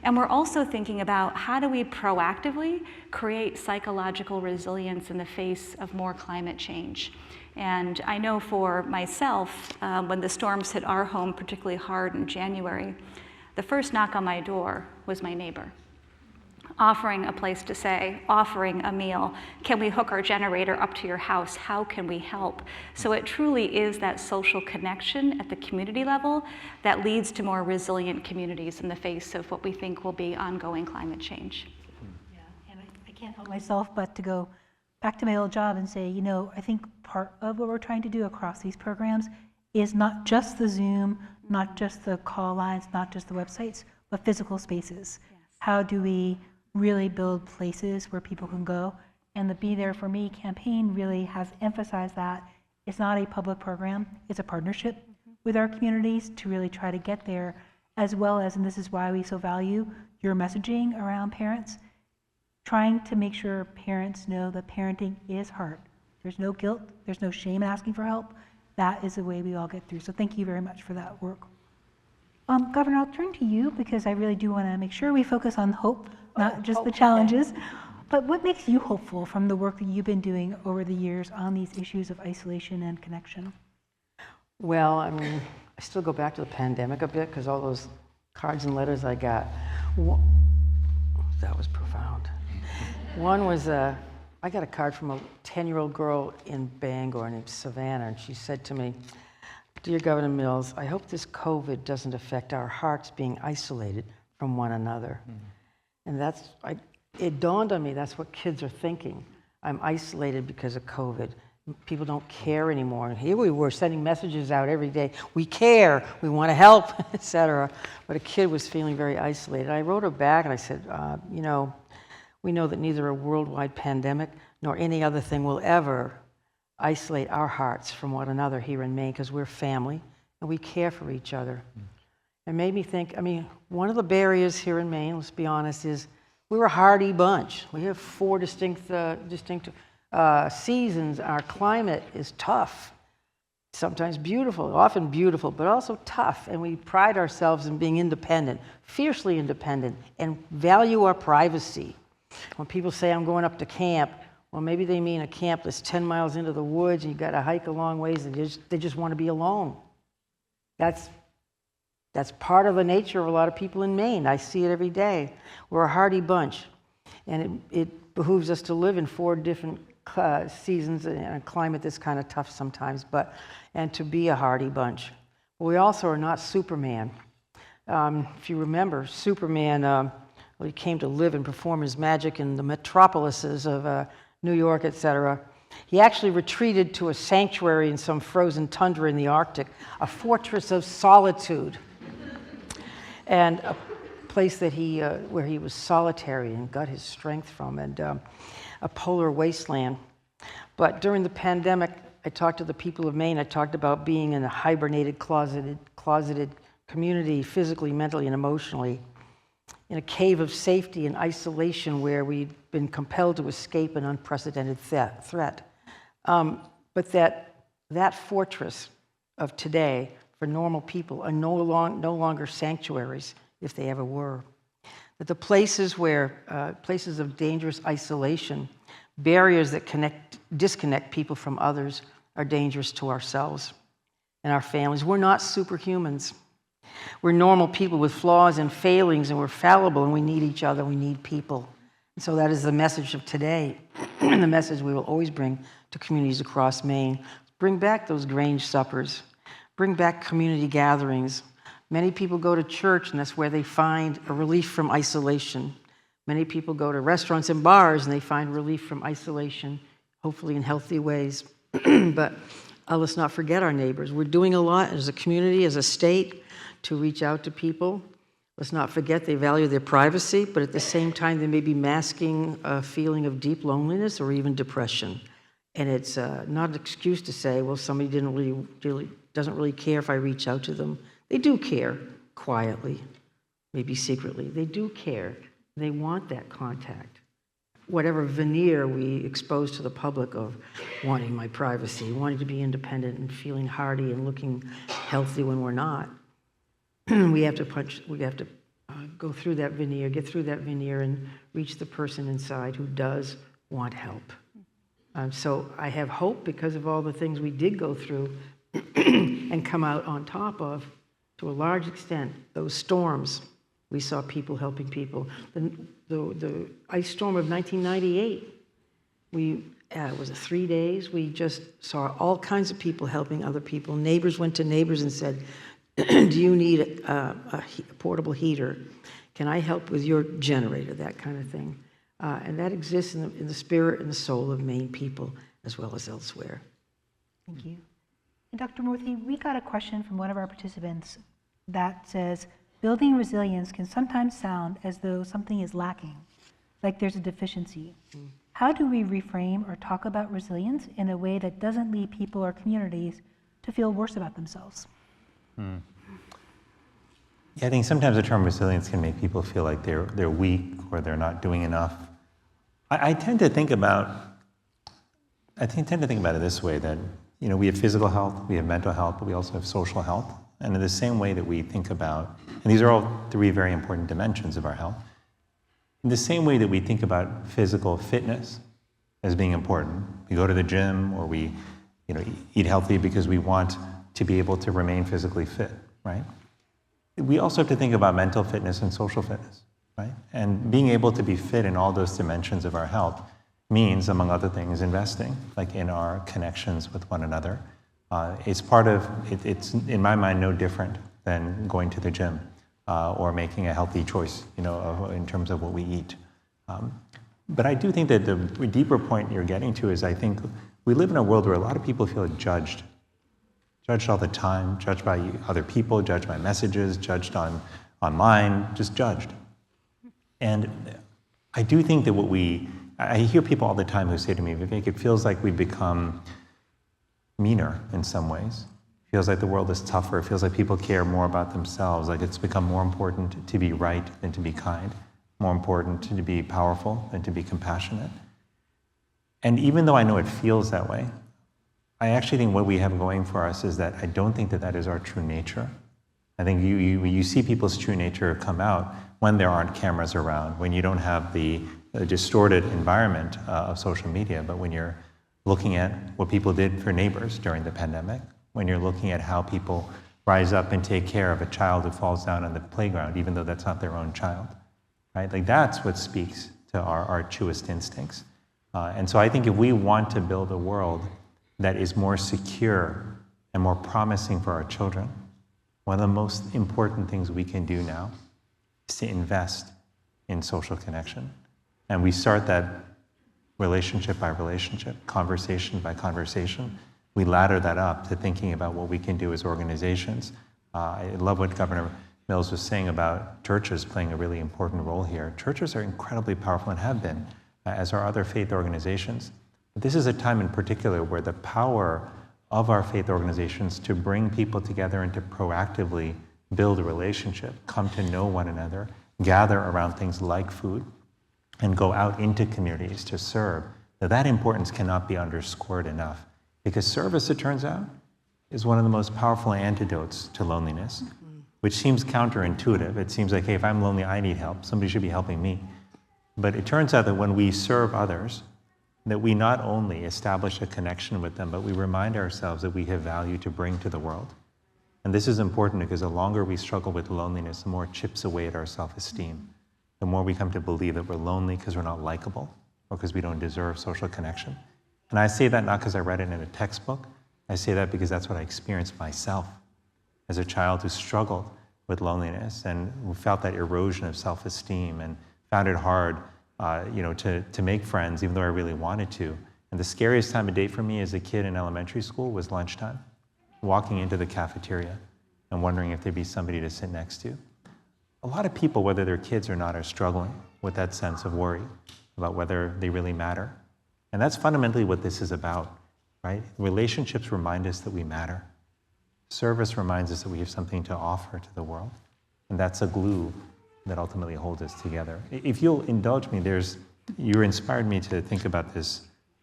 And we're also thinking about how do we proactively create psychological resilience in the face of more climate change. And I know for myself, when the storms hit our home particularly hard in January, the first knock on my door was my neighbor, offering a place to stay, offering a meal. Can we hook our generator up to your house? How can we help? So it truly is that social connection at the community level that leads to more resilient communities in the face of what we think will be ongoing climate change. Yeah, and I can't help myself but to go back to my old job and say, I think part of what we're trying to do across these programs is not just the Zoom, not just the call lines, not just the websites, but physical spaces. Yes. How do we really build places where people can go? And the Be There For Me campaign really has emphasized that. It's not a public program, it's a partnership with our communities to really try to get there, as well as, and this is why we so value your messaging around parents, trying to make sure parents know that parenting is hard. There's no guilt, there's no shame in asking for help. That is the way we all get through. So thank you very much for that work. Governor, I'll turn to you because I really do want to make sure we focus on hope, not just the challenges. But what makes you hopeful from the work that you've been doing over the years on these issues of isolation and connection? Well, I still go back to the pandemic a bit because all those cards and letters I got, that was profound. One was a I got a card from a 10-year-old girl in Bangor named Savannah, and she said to me, "Dear Governor Mills, I hope this COVID doesn't affect our hearts being isolated from one another." And it dawned on me, that's what kids are thinking. I'm isolated because of COVID. People don't care anymore. And here we were sending messages out every day. We care, we want to help, etc. But a kid was feeling very isolated. I wrote her back and I said, we know that neither a worldwide pandemic nor any other thing will ever isolate our hearts from one another here in Maine, because we're family and we care for each other. It made me think, one of the barriers here in Maine, let's be honest, is we're a hardy bunch. We have 4 distinct seasons. Our climate is tough, sometimes beautiful, often beautiful, but also tough. And we pride ourselves in being independent, fiercely independent, and value our privacy. When people say, I'm going up to camp, well, maybe they mean a camp that's 10 miles into the woods and you've got to hike a long ways and they just want to be alone. That's part of the nature of a lot of people in Maine. I see it every day. We're a hardy bunch, and it behooves us to live in 4 different seasons in a climate that's kind of tough sometimes, and to be a hardy bunch. But we also are not Superman. If you remember, Superman, he came to live and perform his magic in the metropolises of New York, etc. He actually retreated to a sanctuary in some frozen tundra in the Arctic, a fortress of solitude, and a place that where he was solitary and got his strength from, and a polar wasteland. But during the pandemic, I talked to the people of Maine. I talked about being in a hibernated, closeted community, physically, mentally, and emotionally, in a cave of safety and isolation where we'd been compelled to escape an unprecedented threat. But that fortress of today for normal people are no longer sanctuaries, if they ever were. That the places places of dangerous isolation, barriers that disconnect people from others, are dangerous to ourselves and our families. We're not superhumans. We're normal people with flaws and failings, and we're fallible, and we need each other, we need people. And so that is the message of today, and the message we will always bring to communities across Maine. Bring back those Grange suppers. Bring back community gatherings. Many people go to church, and that's where they find a relief from isolation. Many people go to restaurants and bars, and they find relief from isolation, hopefully in healthy ways. But let's not forget our neighbors. We're doing a lot as a community, as a state, to reach out to people. Let's not forget they value their privacy, but at the same time, they may be masking a feeling of deep loneliness or even depression. And it's not an excuse to say, well, somebody doesn't really care if I reach out to them. They do care, quietly, maybe secretly. They do care. They want that contact. Whatever veneer we expose to the public of wanting my privacy, wanting to be independent and feeling hardy and looking healthy when we're not, we have to go through that veneer, get through that veneer, and reach the person inside who does want help. So I have hope because of all the things we did go through and come out on top of, to a large extent, those storms. We saw people helping people. The ice storm of 1998, it was 3 days. We just saw all kinds of people helping other people. Neighbors went to neighbors and said, do you need a portable heater? Can I help with your generator? That kind of thing. And that exists in the spirit and the soul of Maine people as well as elsewhere. Thank you. And Dr. Murthy, we got a question from one of our participants that says, building resilience can sometimes sound as though something is lacking, like there's a deficiency. How do we reframe or talk about resilience in a way that doesn't lead people or communities to feel worse about themselves? Yeah, I think sometimes the term resilience can make people feel like they're weak or they're not doing enough. I tend to think about it this way, that we have physical health, we have mental health, but we also have social health. And in the same way that we think about, and these are all 3 very important dimensions of our health, in the same way that we think about physical fitness as being important, we go to the gym or we eat healthy because we want to be able to remain physically fit, right? We also have to think about mental fitness and social fitness, right? And being able to be fit in all those dimensions of our health means, among other things, investing, like in our connections with one another. It's part of, it's in my mind no different than going to the gym or making a healthy choice, in terms of what we eat. But I do think that the deeper point you're getting to is I think we live in a world where a lot of people feel judged all the time, judged by other people, judged by messages, judged online, just judged. And I do think that I hear people all the time who say to me, Vivek, it feels like we've become meaner in some ways. It feels like the world is tougher. It feels like people care more about themselves, like it's become more important to be right than to be kind, more important to be powerful than to be compassionate. And even though I know it feels that way, I actually think what we have going for us is that I don't think that that is our true nature. I think you see people's true nature come out when there aren't cameras around, when you don't have the distorted environment of social media, but when you're looking at what people did for neighbors during the pandemic, when you're looking at how people rise up and take care of a child who falls down on the playground, even though that's not their own child, right? Like that's what speaks to our truest instincts. And so I think if we want to build a world that is more secure and more promising for our children, one of the most important things we can do now is to invest in social connection. And we start that relationship by relationship, conversation by conversation. We ladder that up to thinking about what we can do as organizations. I love what Governor Mills was saying about churches playing a really important role here. Churches are incredibly powerful and have been, as are other faith organizations. But this is a time in particular where the power of our faith organizations to bring people together and to proactively build a relationship, come to know one another, gather around things like food, and go out into communities to serve, that importance cannot be underscored enough. Because service, it turns out, is one of the most powerful antidotes to loneliness, which seems counterintuitive. It seems like, hey, if I'm lonely, I need help. Somebody should be helping me. But it turns out that when we serve others, that we not only establish a connection with them, but we remind ourselves that we have value to bring to the world. And this is important because the longer we struggle with loneliness, the more it chips away at our self-esteem. The more we come to believe that we're lonely because we're not likable or because we don't deserve social connection. And I say that not because I read it in a textbook. I say that because that's what I experienced myself as a child who struggled with loneliness and who felt that erosion of self-esteem and found it hard to make friends, even though I really wanted to. And the scariest time of day for me as a kid in elementary school was lunchtime, walking into the cafeteria and wondering if there'd be somebody to sit next to. A lot of people, whether they're kids or not, are struggling with that sense of worry about whether they really matter. And that's fundamentally what this is about, right? Relationships remind us that we matter. Service reminds us that we have something to offer to the world. And that's a glue that ultimately holds us together. If you'll indulge me, you inspired me to think about this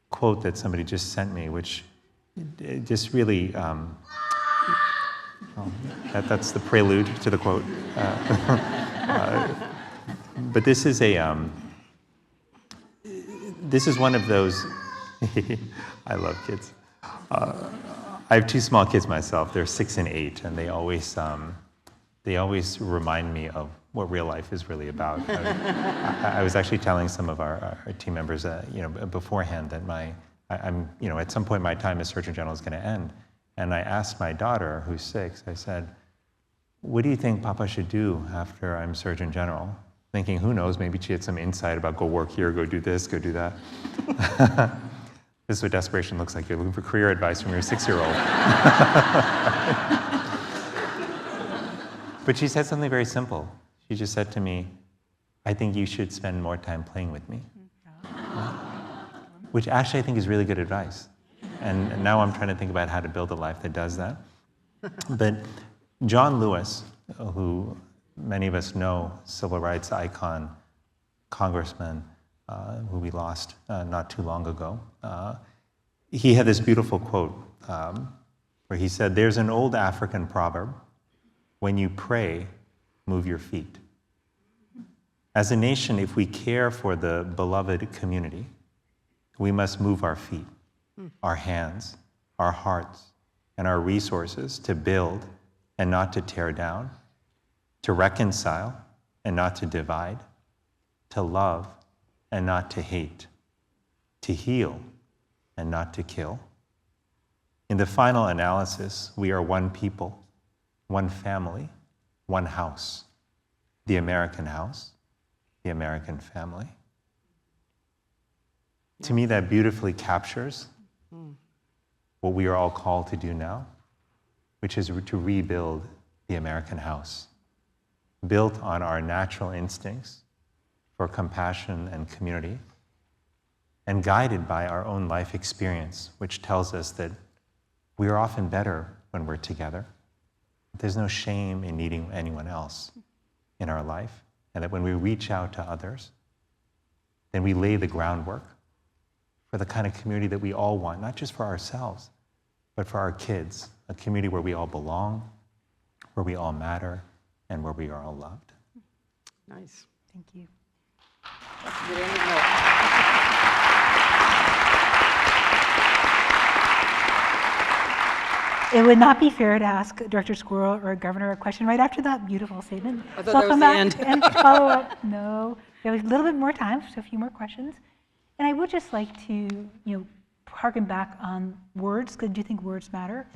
quote that somebody just sent me, which just really, that's the prelude to the quote. But this is one of those, I love kids. I have two small kids myself. They're 6 and 8, and they always remind me of what real life is really about. I was actually telling some of our team members, beforehand that at some point my time as Surgeon General is going to end. And I asked my daughter, who's 6, I said, what do you think Papa should do after I'm Surgeon General? Thinking, who knows, maybe she had some insight about go work here, go do this, go do that. This is what desperation looks like. You're looking for career advice from your 6-year-old. But she said something very simple. She just said to me, I think you should spend more time playing with me. Which actually I think is really good advice. And now I'm trying to think about how to build a life that does that. But John Lewis, who many of us know, civil rights icon, congressman, who we lost not too long ago, he had this beautiful quote where he said, there's an old African proverb, when you pray, move your feet. As a nation, if we care for the beloved community, we must move our feet, our hands, our hearts, and our resources to build and not to tear down, to reconcile and not to divide, to love and not to hate, to to heal and not to kill. In the final analysis, we are one people, one family, one house, the American house, the American family. To me, that beautifully captures what we are all called to do now, which is to rebuild the American house, built on our natural instincts for compassion and community, and guided by our own life experience, which tells us that we are often better when we're together. There's no shame in needing anyone else in our life, and that when we reach out to others, then we lay the groundwork for the kind of community that we all want, not just for ourselves, but for our kids, a community where we all belong, where we all matter, and where we are all loved. Nice. Thank you. That's a good ending note. It would not be fair to ask Director Squirrel or Governor a question right after that beautiful statement. I thought So that I'll was come the back end. and follow up. No, there was a little bit more time, so a few more questions. And I would just like to, harken back on words, because I do think words matter.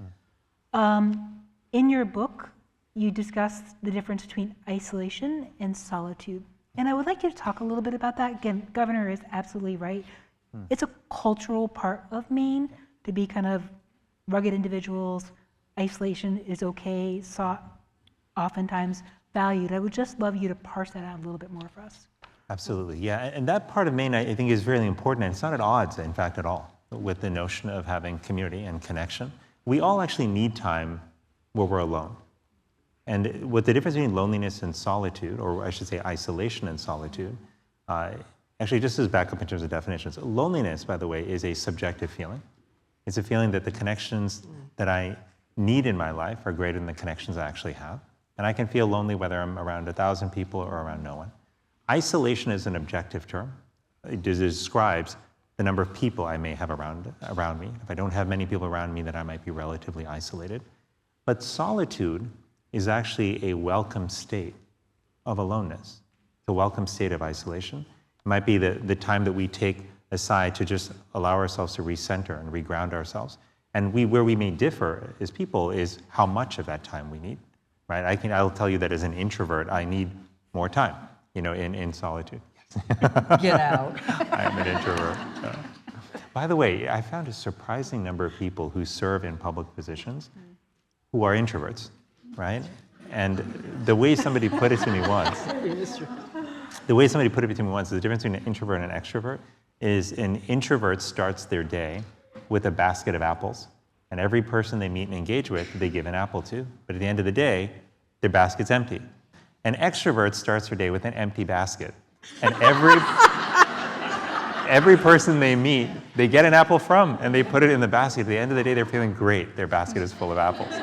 In your book, you discuss the difference between isolation and solitude. And I would like you to talk a little bit about that. Again, Governor is absolutely right. It's a cultural part of Maine to be kind of rugged individuals. Isolation is okay, sought, oftentimes valued. I would just love you to parse that out a little bit more for us. Absolutely, yeah. And that part of Maine, I think, is really important, and it's not at odds, in fact, at all, with the notion of having community and connection. We all actually need time where we're alone. And what the difference between loneliness and solitude, or I should say isolation and solitude, actually just as back up in terms of definitions. Loneliness, by the way, is a subjective feeling. It's a feeling that the connections that I need in my life are greater than the connections I actually have. And I can feel lonely whether I'm around 1,000 people or around no one. Isolation is an objective term. It describes the number of people I may have around me. If I don't have many people around me, then I might be relatively isolated. But solitude is actually a welcome state of aloneness, the welcome state of isolation. It might be the time that we take aside to just allow ourselves to recenter and reground ourselves. And where we may differ as people is how much of that time we need, right? I'll tell you that as an introvert, I need more time, in solitude. Get out. I'm an introvert. By the way, I found a surprising number of people who serve in public positions who are introverts, right? And the way somebody put it to me once, is the difference between an introvert and an extrovert is an introvert starts their day with a basket of apples, and every person they meet and engage with, they give an apple to. But at the end of the day, their basket's empty. An extrovert starts their day with an empty basket, and every person they meet, they get an apple from, and they put it in the basket. At the end of the day, they're feeling great. Their basket is full of apples.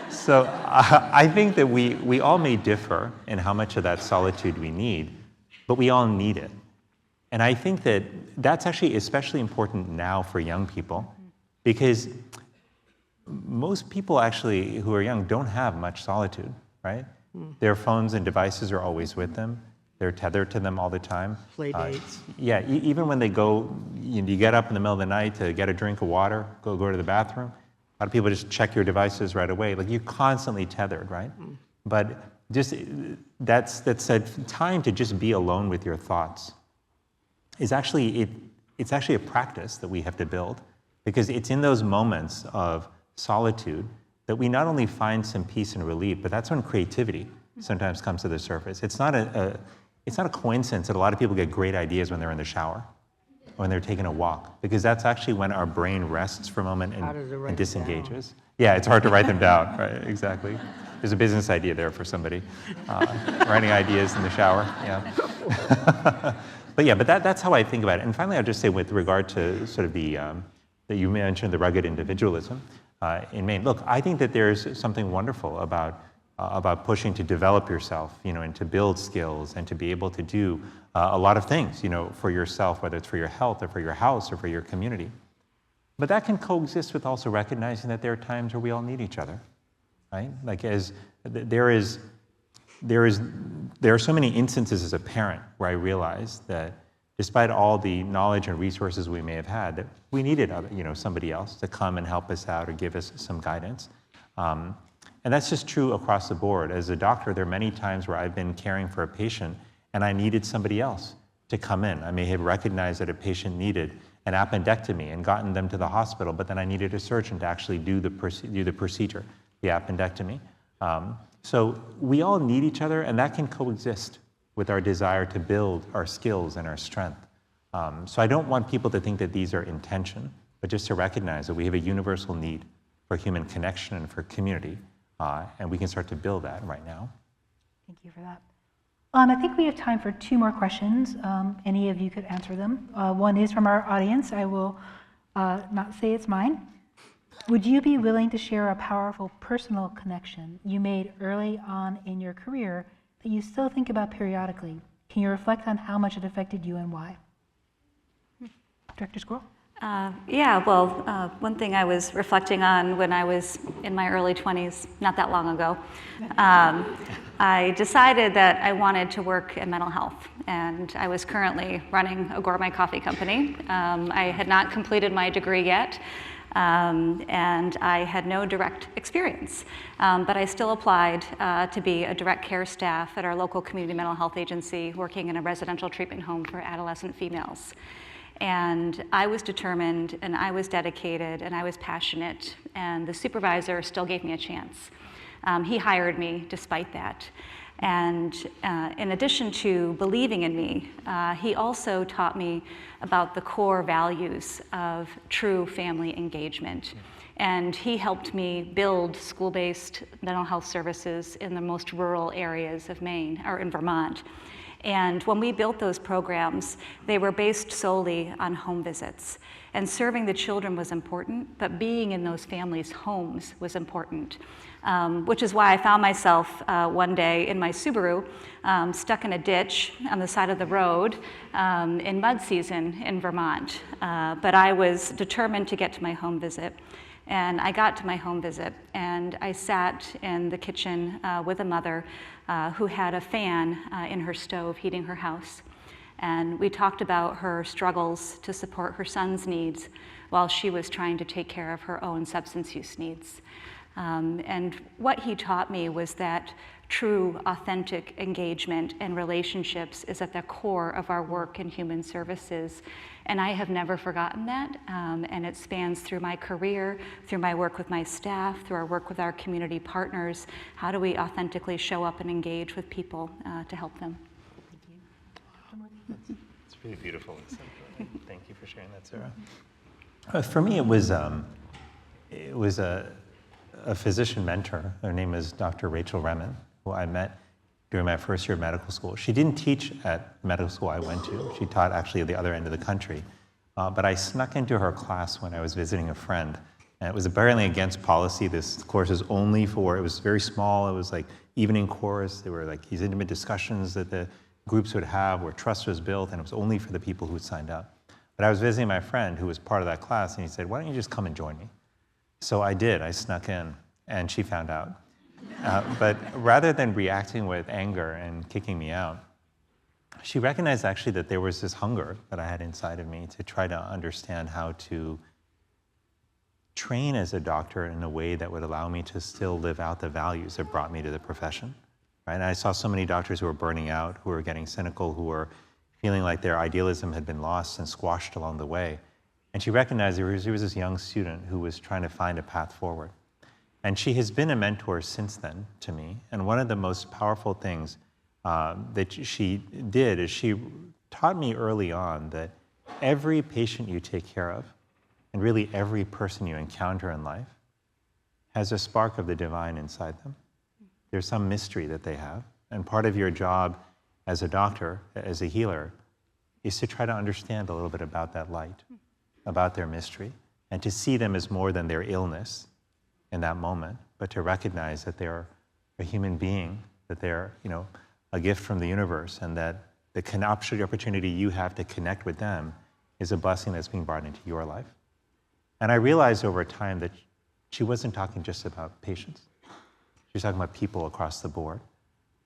So I think that we all may differ in how much of that solitude we need, but we all need it. And I think that that's actually especially important now for young people, because most people actually who are young don't have much solitude, right? Their phones and devices are always with them. They're tethered to them all the time. Play dates. Even when they go, you get up in the middle of the night to get a drink of water, go to the bathroom. A lot of people just check your devices right away. Like, you're constantly tethered, right? But just that's a time to just be alone with your thoughts is actually it's actually a practice that we have to build, because it's in those moments of solitude that we not only find some peace and relief, but that's when creativity sometimes comes to the surface. It's not a coincidence that a lot of people get great ideas when they're in the shower, or when they're taking a walk, because that's actually when our brain rests for a moment and disengages. Yeah, it's hard to write them down, right? Exactly. There's a business idea there for somebody, writing ideas in the shower. Yeah. But that's how I think about it. And finally, I'll just say, with regard to sort of that you mentioned the rugged individualism in Maine. Look, I think that there's something wonderful about pushing to develop yourself, and to build skills and to be able to do a lot of things, for yourself, whether it's for your health or for your house or for your community. But that can coexist with also recognizing that there are times where we all need each other, right? Like, there are so many instances as a parent where I realize that despite all the knowledge and resources we may have had, that we needed somebody else to come and help us out or give us some guidance. And that's just true across the board. As a doctor, there are many times where I've been caring for a patient and I needed somebody else to come in. I may have recognized that a patient needed an appendectomy and gotten them to the hospital, but then I needed a surgeon to actually do the procedure, the appendectomy. So we all need each other, and that can coexist with our desire to build our skills and our strength. So I don't want people to think that these are in tension, but just to recognize that we have a universal need for human connection and for community, and we can start to build that right now. Thank you for that. I think we have time for 2 more questions. Any of you could answer them. One is from our audience. I will not say it's mine. Would you be willing to share a powerful personal connection you made early on in your career that you still think about periodically? Can you reflect on how much it affected you and why? Director Squirrel? One thing I was reflecting on when I was in my early 20s, not that long ago, I decided that I wanted to work in mental health, and I was currently running a gourmet coffee company. I had not completed my degree yet, and I had no direct experience, but I still applied to be a direct care staff at our local community mental health agency, working in a residential treatment home for adolescent females. And I was determined, and I was dedicated, and I was passionate, and the supervisor still gave me a chance. He hired me despite that. And in addition to believing in me, he also taught me about the core values of true family engagement. And he helped me build school-based mental health services in the most rural areas of Maine, or in Vermont. And when we built those programs, they were based solely on home visits. And serving the children was important, but being in those families' homes was important. Which is why I found myself one day in my Subaru stuck in a ditch on the side of the road in mud season in Vermont. But I was determined to get to my home visit. And I got to my home visit, and I sat in the kitchen with a mother who had a fan in her stove heating her house. And we talked about her struggles to support her son's needs while she was trying to take care of her own substance use needs. And what he taught me was that true, authentic engagement and relationships is at the core of our work in human services. And I have never forgotten that, and it spans through my career, through my work with my staff, through our work with our community partners. How do we authentically show up and engage with people to help them? It's really beautiful. Thank you for sharing that, Sarah. For me, it was a physician mentor. Her name is Dr. Rachel Remen, who I met during my first year of medical school. She didn't teach at medical school I went to. She taught actually at the other end of the country. But I snuck into her class when I was visiting a friend. And it was apparently against policy. This course is only for, it was very small. It was like evening course. There were like these intimate discussions that the groups would have where trust was built, and it was only for the people who had signed up. But I was visiting my friend who was part of that class, and he said, "Why don't you just come and join me?" So I did. I snuck in, and she found out. But rather than reacting with anger and kicking me out, she recognized actually that there was this hunger that I had inside of me to try to understand how to train as a doctor in a way that would allow me to still live out the values that brought me to the profession. Right? And I saw so many doctors who were burning out, who were getting cynical, who were feeling like their idealism had been lost and squashed along the way. And she recognized there was this young student who was trying to find a path forward. And she has been a mentor since then to me. And one of the most powerful things that she did is she taught me early on that every patient you take care of, and really every person you encounter in life, has a spark of the divine inside them. There's some mystery that they have. And part of your job as a doctor, as a healer, is to try to understand a little bit about that light, about their mystery, and to see them as more than their illness in that moment, but to recognize that they're a human being, that they're, a gift from the universe, and that the opportunity you have to connect with them is a blessing that's being brought into your life. And I realized over time that she wasn't talking just about patients. She was talking about people across the board.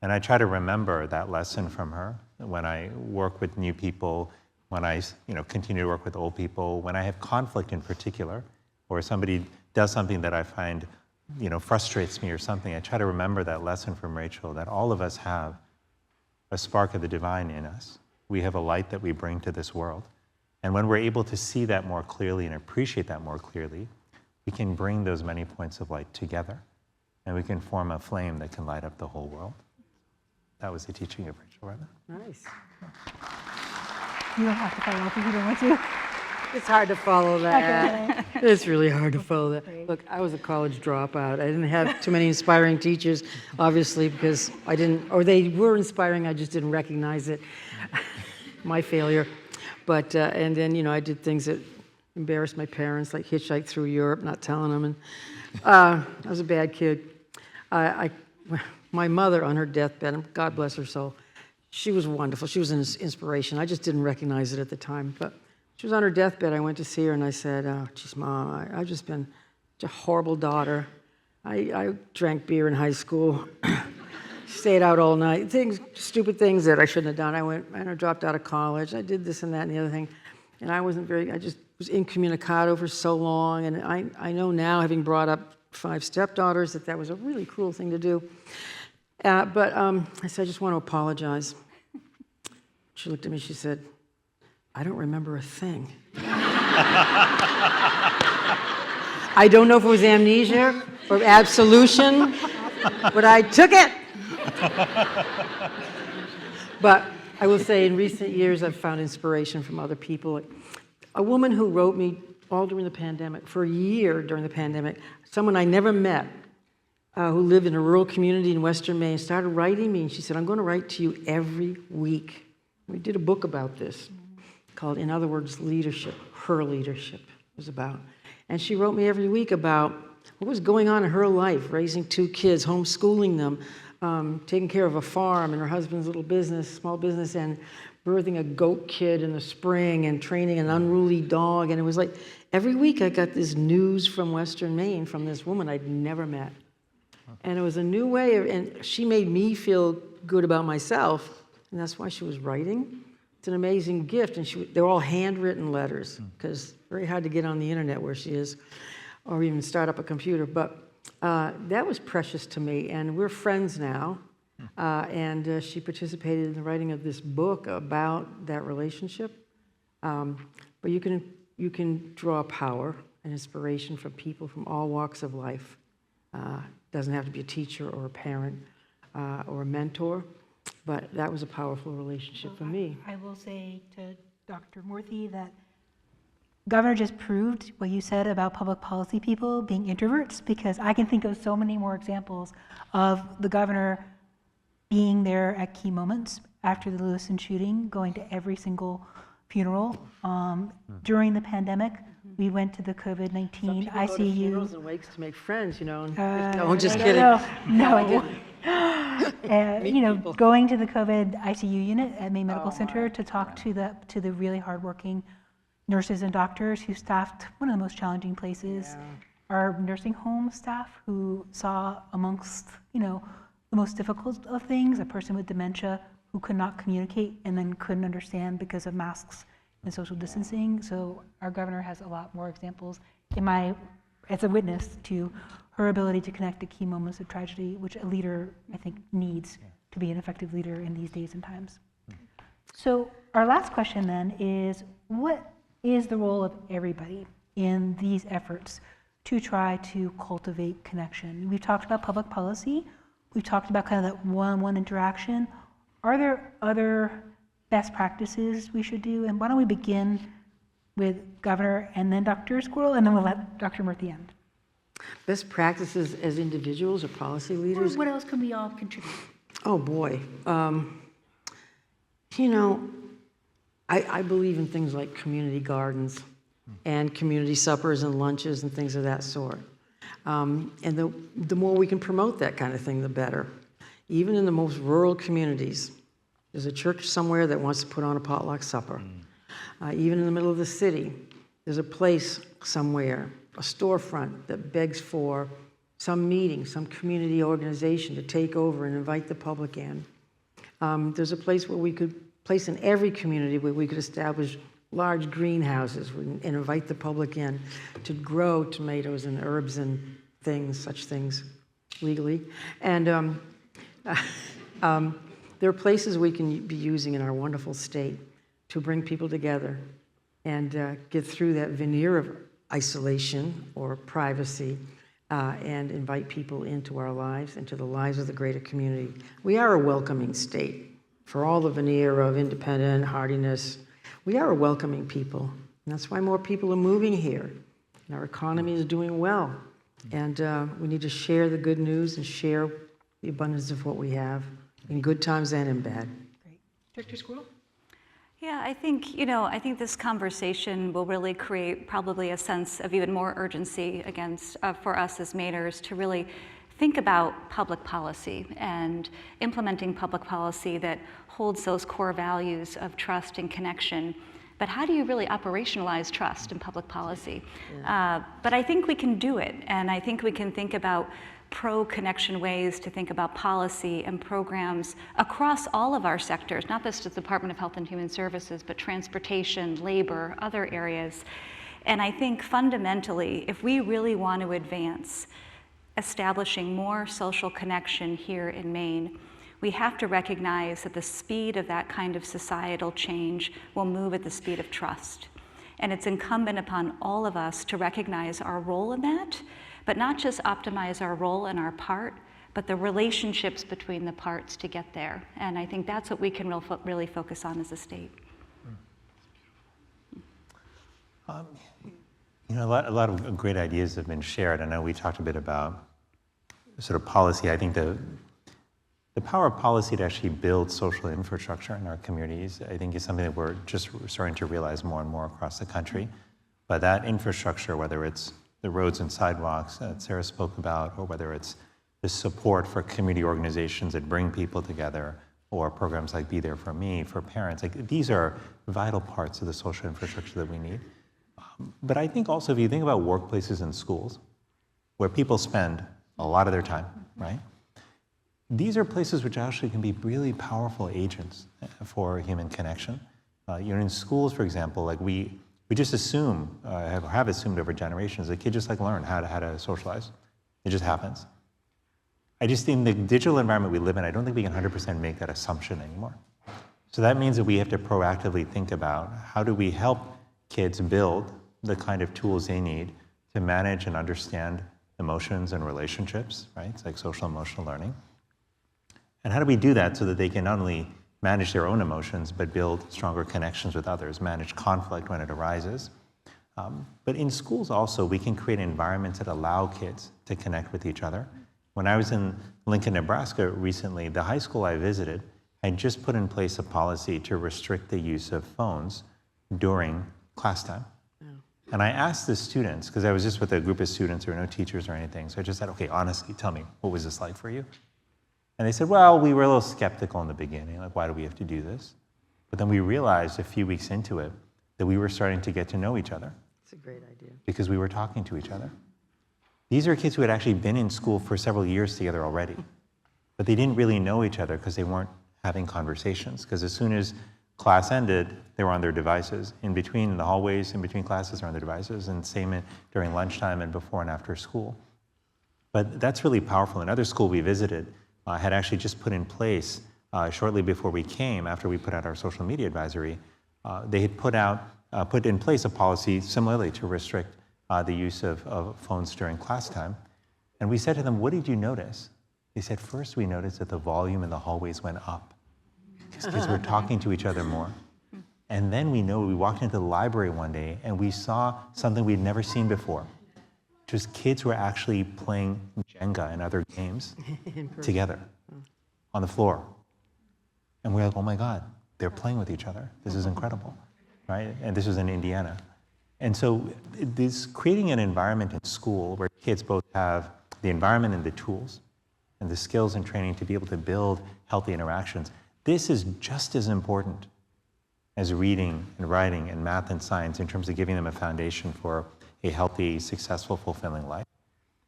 And I try to remember that lesson from her when I work with new people when I continue to work with old people, when I have conflict in particular, or somebody does something that I find frustrates me or something, I try to remember that lesson from Rachel, that all of us have a spark of the divine in us. We have a light that we bring to this world. And when we're able to see that more clearly and appreciate that more clearly, we can bring those many points of light together, and we can form a flame that can light up the whole world. That was the teaching of Rachel Redmond. Nice. You don't have to follow up if you don't want to. It's hard to follow that. Okay. It's really hard to follow that. Great. Look, I was a college dropout. I didn't have too many inspiring teachers, obviously, because I didn't, or they were inspiring, I just didn't recognize it. My failure. But, and then, I did things that embarrassed my parents, like hitchhike through Europe, not telling them. And I was a bad kid. My mother on her deathbed, and God bless her soul, she was wonderful. She was an inspiration. I just didn't recognize it at the time. But she was on her deathbed. I went to see her and I said, "Oh, geez, Mom, I've just been such a horrible daughter. I drank beer in high school, stayed out all night, stupid things that I shouldn't have done. I went and I dropped out of college. I did this and that and the other thing. And I just was incommunicado for so long. And I know now, having brought up 5 stepdaughters, that was a really cruel thing to do. But I said, I just want to apologize." She looked at me, she said, "I don't remember a thing." I don't know if it was amnesia or absolution, but I took it. But I will say, in recent years, I've found inspiration from other people. A woman who wrote me all during the pandemic, for a year during the pandemic, someone I never met, who lived in a rural community in Western Maine, started writing me, and she said, "I'm going to write to you every week." We did a book about this called, in other words, Leadership. Her leadership was about. And she wrote me every week about what was going on in her life, raising 2 kids, homeschooling them, taking care of a farm and her husband's little business, small business, and birthing a goat kid in the spring and training an unruly dog. And it was like every week I got this news from Western Maine from this woman I'd never met. And it was a new way and she made me feel good about myself, and that's why she was writing. It's an amazing gift, and they're all handwritten letters, because very hard to get on the internet where she is, or even start up a computer. But that was precious to me, and we're friends now. And she participated in the writing of this book about that relationship. But you can draw power and inspiration from people from all walks of life. Doesn't have to be a teacher or a parent or a mentor, but that was a powerful relationship for me. I will say to Dr. Murthy that Governor just proved what you said about public policy people being introverts, because I can think of so many more examples of the governor being there at key moments after the Lewiston shooting, going to every single funeral. During the pandemic, we went to the COVID-19 Some people go to ICU. funerals and wakes to make friends, And No, just no, kidding. No, I didn't. Going to the COVID ICU unit at Maine Medical Oh, Center my. to talk to the really hardworking nurses and doctors who staffed one of the most challenging places. Yeah. Our nursing home staff, who saw amongst the most difficult of things, a person with dementia who could not communicate and then couldn't understand because of masks and social distancing. So our governor has a lot more examples as a witness to her ability to connect to key moments of tragedy, which a leader, I think, needs to be an effective leader in these days and times. So our last question then is, what is the role of everybody in these efforts to try to cultivate connection? We've talked about public policy. We've talked about kind of that one-on-one interaction. Are there other best practices we should do? And why don't we begin with Governor and then Dr. Squirrel, and then we'll let Dr. Murthy end. Best practices as individuals or policy leaders? What else can we all contribute? Oh, boy. I believe in things like community gardens and community suppers and lunches and things of that sort. And the more we can promote that kind of thing, the better. Even in the most rural communities, there's a church somewhere that wants to put on a potluck supper. Even in the middle of the city, there's a place somewhere, a storefront that begs for some meeting, some community organization to take over and invite the public in. There's a place where we could place in every community where we could establish large greenhouses and invite the public in to grow tomatoes and herbs and such things legally. And there are places we can be using in our wonderful state to bring people together and get through that veneer of isolation or privacy and invite people into our lives, into the lives of the greater community. We are a welcoming state for all the veneer of independent hardiness. We are a welcoming people, and that's why more people are moving here. And our economy is doing well, and we need to share the good news and share the abundance of what we have in good times and in bad. Great. Director Squirrel? Yeah, I think this conversation will really create probably a sense of even more urgency for us as Mainers to really think about public policy and implementing public policy that holds those core values of trust and connection. But how do you really operationalize trust in public policy? But I think we can do it, and I think we can think about pro-connection ways to think about policy and programs across all of our sectors, not just the Department of Health and Human Services, but transportation, labor, other areas. And I think fundamentally, if we really want to advance establishing more social connection here in Maine, we have to recognize that the speed of that kind of societal change will move at the speed of trust. And it's incumbent upon all of us to recognize our role in that, but not just optimize our role and our part, but the relationships between the parts to get there. And I think that's what we can really focus on as a state. A lot of great ideas have been shared. I know we talked a bit about sort of policy. I think the power of policy to actually build social infrastructure in our communities, I think, is something that we're just starting to realize more and more across the country. But that infrastructure, whether it's the roads and sidewalks that Sarah spoke about, or whether it's the support for community organizations that bring people together, or programs like Be There For Me, for parents, like these are vital parts of the social infrastructure that we need. But I think also if you think about workplaces and schools, where people spend a lot of their time, right? These are places which actually can be really powerful agents for human connection. In schools, for example, like we just assume, have assumed over generations, that kids just learn how to socialize. It just happens. I just think the digital environment we live in, I don't think we can 100% make that assumption anymore. So that means that we have to proactively think about how do we help kids build the kind of tools they need to manage and understand emotions and relationships, right? It's like social emotional learning. And how do we do that so that they can not only manage their own emotions, but build stronger connections with others, manage conflict when it arises. But in schools also, we can create environments that allow kids to connect with each other. When I was in Lincoln, Nebraska recently, the high school I visited had just put in place a policy to restrict the use of phones during class time. And I asked the students, because I was just with a group of students, there were no teachers or anything, so I just said, okay, honestly, tell me, what was this like for you? And they said, well, we were a little skeptical in the beginning, like, why do we have to do this? But then we realized a few weeks into it that we were starting to get to know each other. It's a great idea. Because we were talking to each other. These are kids who had actually been in school for several years together already, but they didn't really know each other because they weren't having conversations, because as soon as class ended, they were on their devices. In between the hallways, in between classes, they're on their devices, and same during lunchtime and before and after school. But that's really powerful. Another school we visited had actually just put in place, shortly before we came, after we put out our social media advisory, they had put in place a policy similarly to restrict the use of phones during class time. And we said to them, what did you notice? They said, first we noticed that the volume in the hallways went up, because kids were talking to each other more. And then we walked into the library one day and we saw something we'd never seen before. Just kids were actually playing Jenga and other games together on the floor. And we're like, oh my God, they're playing with each other. This is incredible, right? And this was in Indiana. And so this creating an environment in school where kids both have the environment and the tools and the skills and training to be able to build healthy interactions, this is just as important as reading and writing and math and science in terms of giving them a foundation for a healthy, successful, fulfilling life.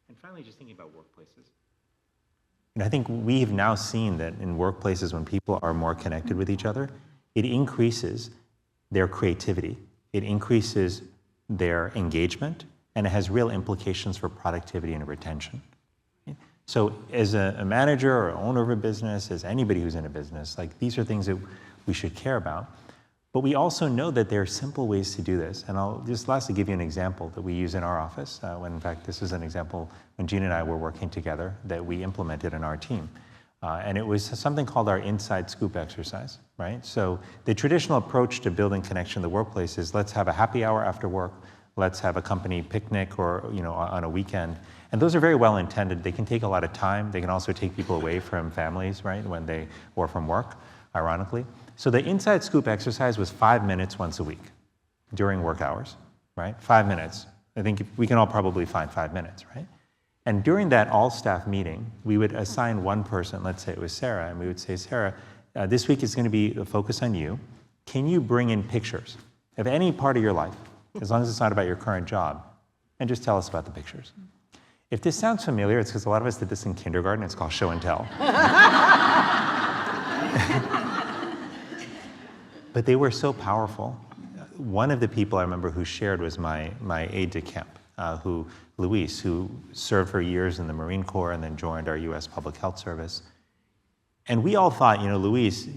And finally, just thinking about workplaces. And I think we've now seen that in workplaces, when people are more connected with each other, it increases their creativity, it increases their engagement, and it has real implications for productivity and retention. So as a manager or owner of a business, as anybody who's in a business, like these are things that we should care about. But we also know that there are simple ways to do this. And I'll just lastly give you an example that we use in our office, when in fact this is an example when Jean and I were working together that we implemented in our team. And it was something called our inside scoop exercise, right? So the traditional approach to building connection in the workplace is let's have a happy hour after work, let's have a company picnic or on a weekend. And those are very well intended. They can take a lot of time. They can also take people away from families, right, or from work, ironically. So the inside scoop exercise was 5 minutes once a week during work hours, right? 5 minutes. I think we can all probably find 5 minutes, right? And during that all-staff meeting, we would assign one person, let's say it was Sarah, and we would say, Sarah, this week is going to be a focus on you. Can you bring in pictures of any part of your life, as long as it's not about your current job, and just tell us about the pictures? If this sounds familiar, it's because a lot of us did this in kindergarten. It's called show and tell. But they were so powerful. One of the people I remember who shared was my aide de camp, Luis, who served for years in the Marine Corps and then joined our U.S. Public Health Service. And we all thought, Luis,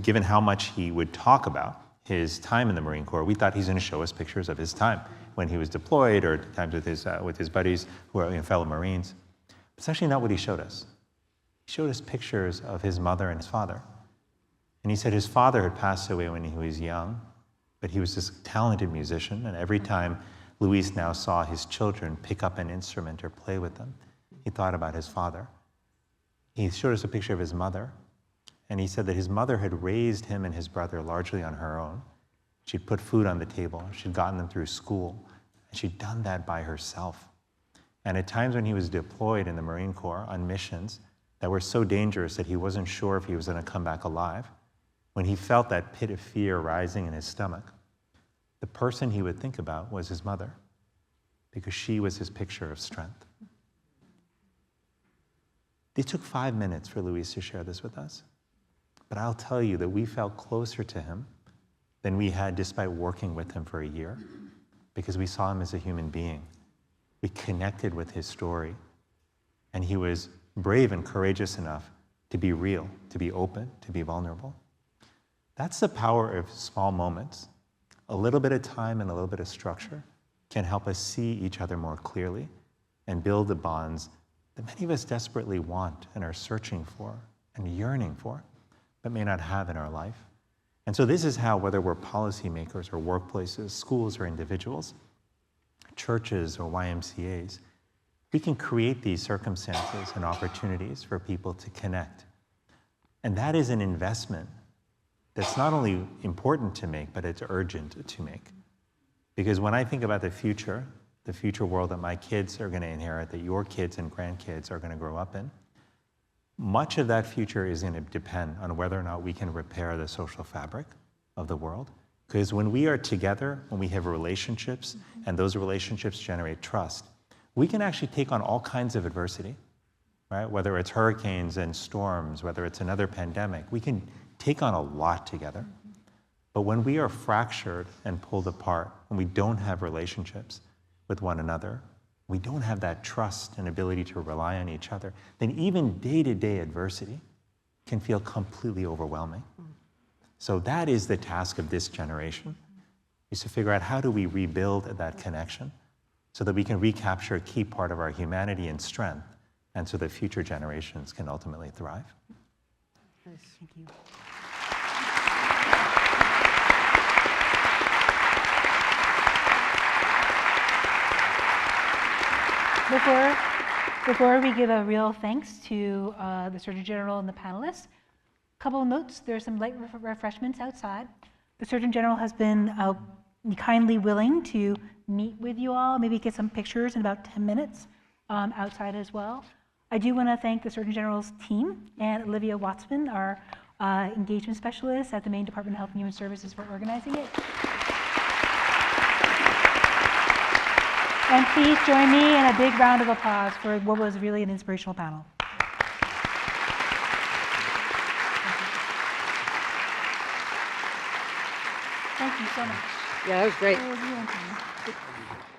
given how much he would talk about his time in the Marine Corps, we thought he's going to show us pictures of his time when he was deployed or times with his buddies who are fellow Marines. It's actually not what he showed us. He showed us pictures of his mother and his father. And he said his father had passed away when he was young, but he was this talented musician, and every time Luis now saw his children pick up an instrument or play with them, he thought about his father. He showed us a picture of his mother, and he said that his mother had raised him and his brother largely on her own. She'd put food on the table, she'd gotten them through school, and she'd done that by herself. And at times when he was deployed in the Marine Corps on missions that were so dangerous that he wasn't sure if he was going to come back alive, when he felt that pit of fear rising in his stomach, the person he would think about was his mother, because she was his picture of strength. It took 5 minutes for Luis to share this with us. But I'll tell you that we felt closer to him than we had despite working with him for a year, because we saw him as a human being. We connected with his story, and he was brave and courageous enough to be real, to be open, to be vulnerable. That's the power of small moments. A little bit of time and a little bit of structure can help us see each other more clearly and build the bonds that many of us desperately want and are searching for and yearning for, but may not have in our life. And so this is how, whether we're policymakers or workplaces, schools or individuals, churches or YMCAs, we can create these circumstances and opportunities for people to connect. And that is an investment that's not only important to make, but it's urgent to make. Because when I think about the future world that my kids are going to inherit, that your kids and grandkids are going to grow up in, much of that future is going to depend on whether or not we can repair the social fabric of the world. Because when we are together, when we have relationships, and those relationships generate trust, we can actually take on all kinds of adversity, right? Whether it's hurricanes and storms, whether it's another pandemic, we can take on a lot together. But when we are fractured and pulled apart, when we don't have relationships with one another, we don't have that trust and ability to rely on each other, then even day-to-day adversity can feel completely overwhelming. So that is the task of this generation, is to figure out how do we rebuild that connection so that we can recapture a key part of our humanity and strength, and so that future generations can ultimately thrive. Yes, thank you. Before we give a real thanks to the Surgeon General and the panelists, a couple of notes. There's some light refreshments outside. The Surgeon General has been kindly willing to meet with you all, maybe get some pictures in about 10 minutes outside as well. I do want to thank the Surgeon General's team and Olivia Watsman, our engagement specialist at the Maine Department of Health and Human Services, for organizing it. And please join me in a big round of applause for what was really an inspirational panel. you so much. Yeah, that was great. That was really fun.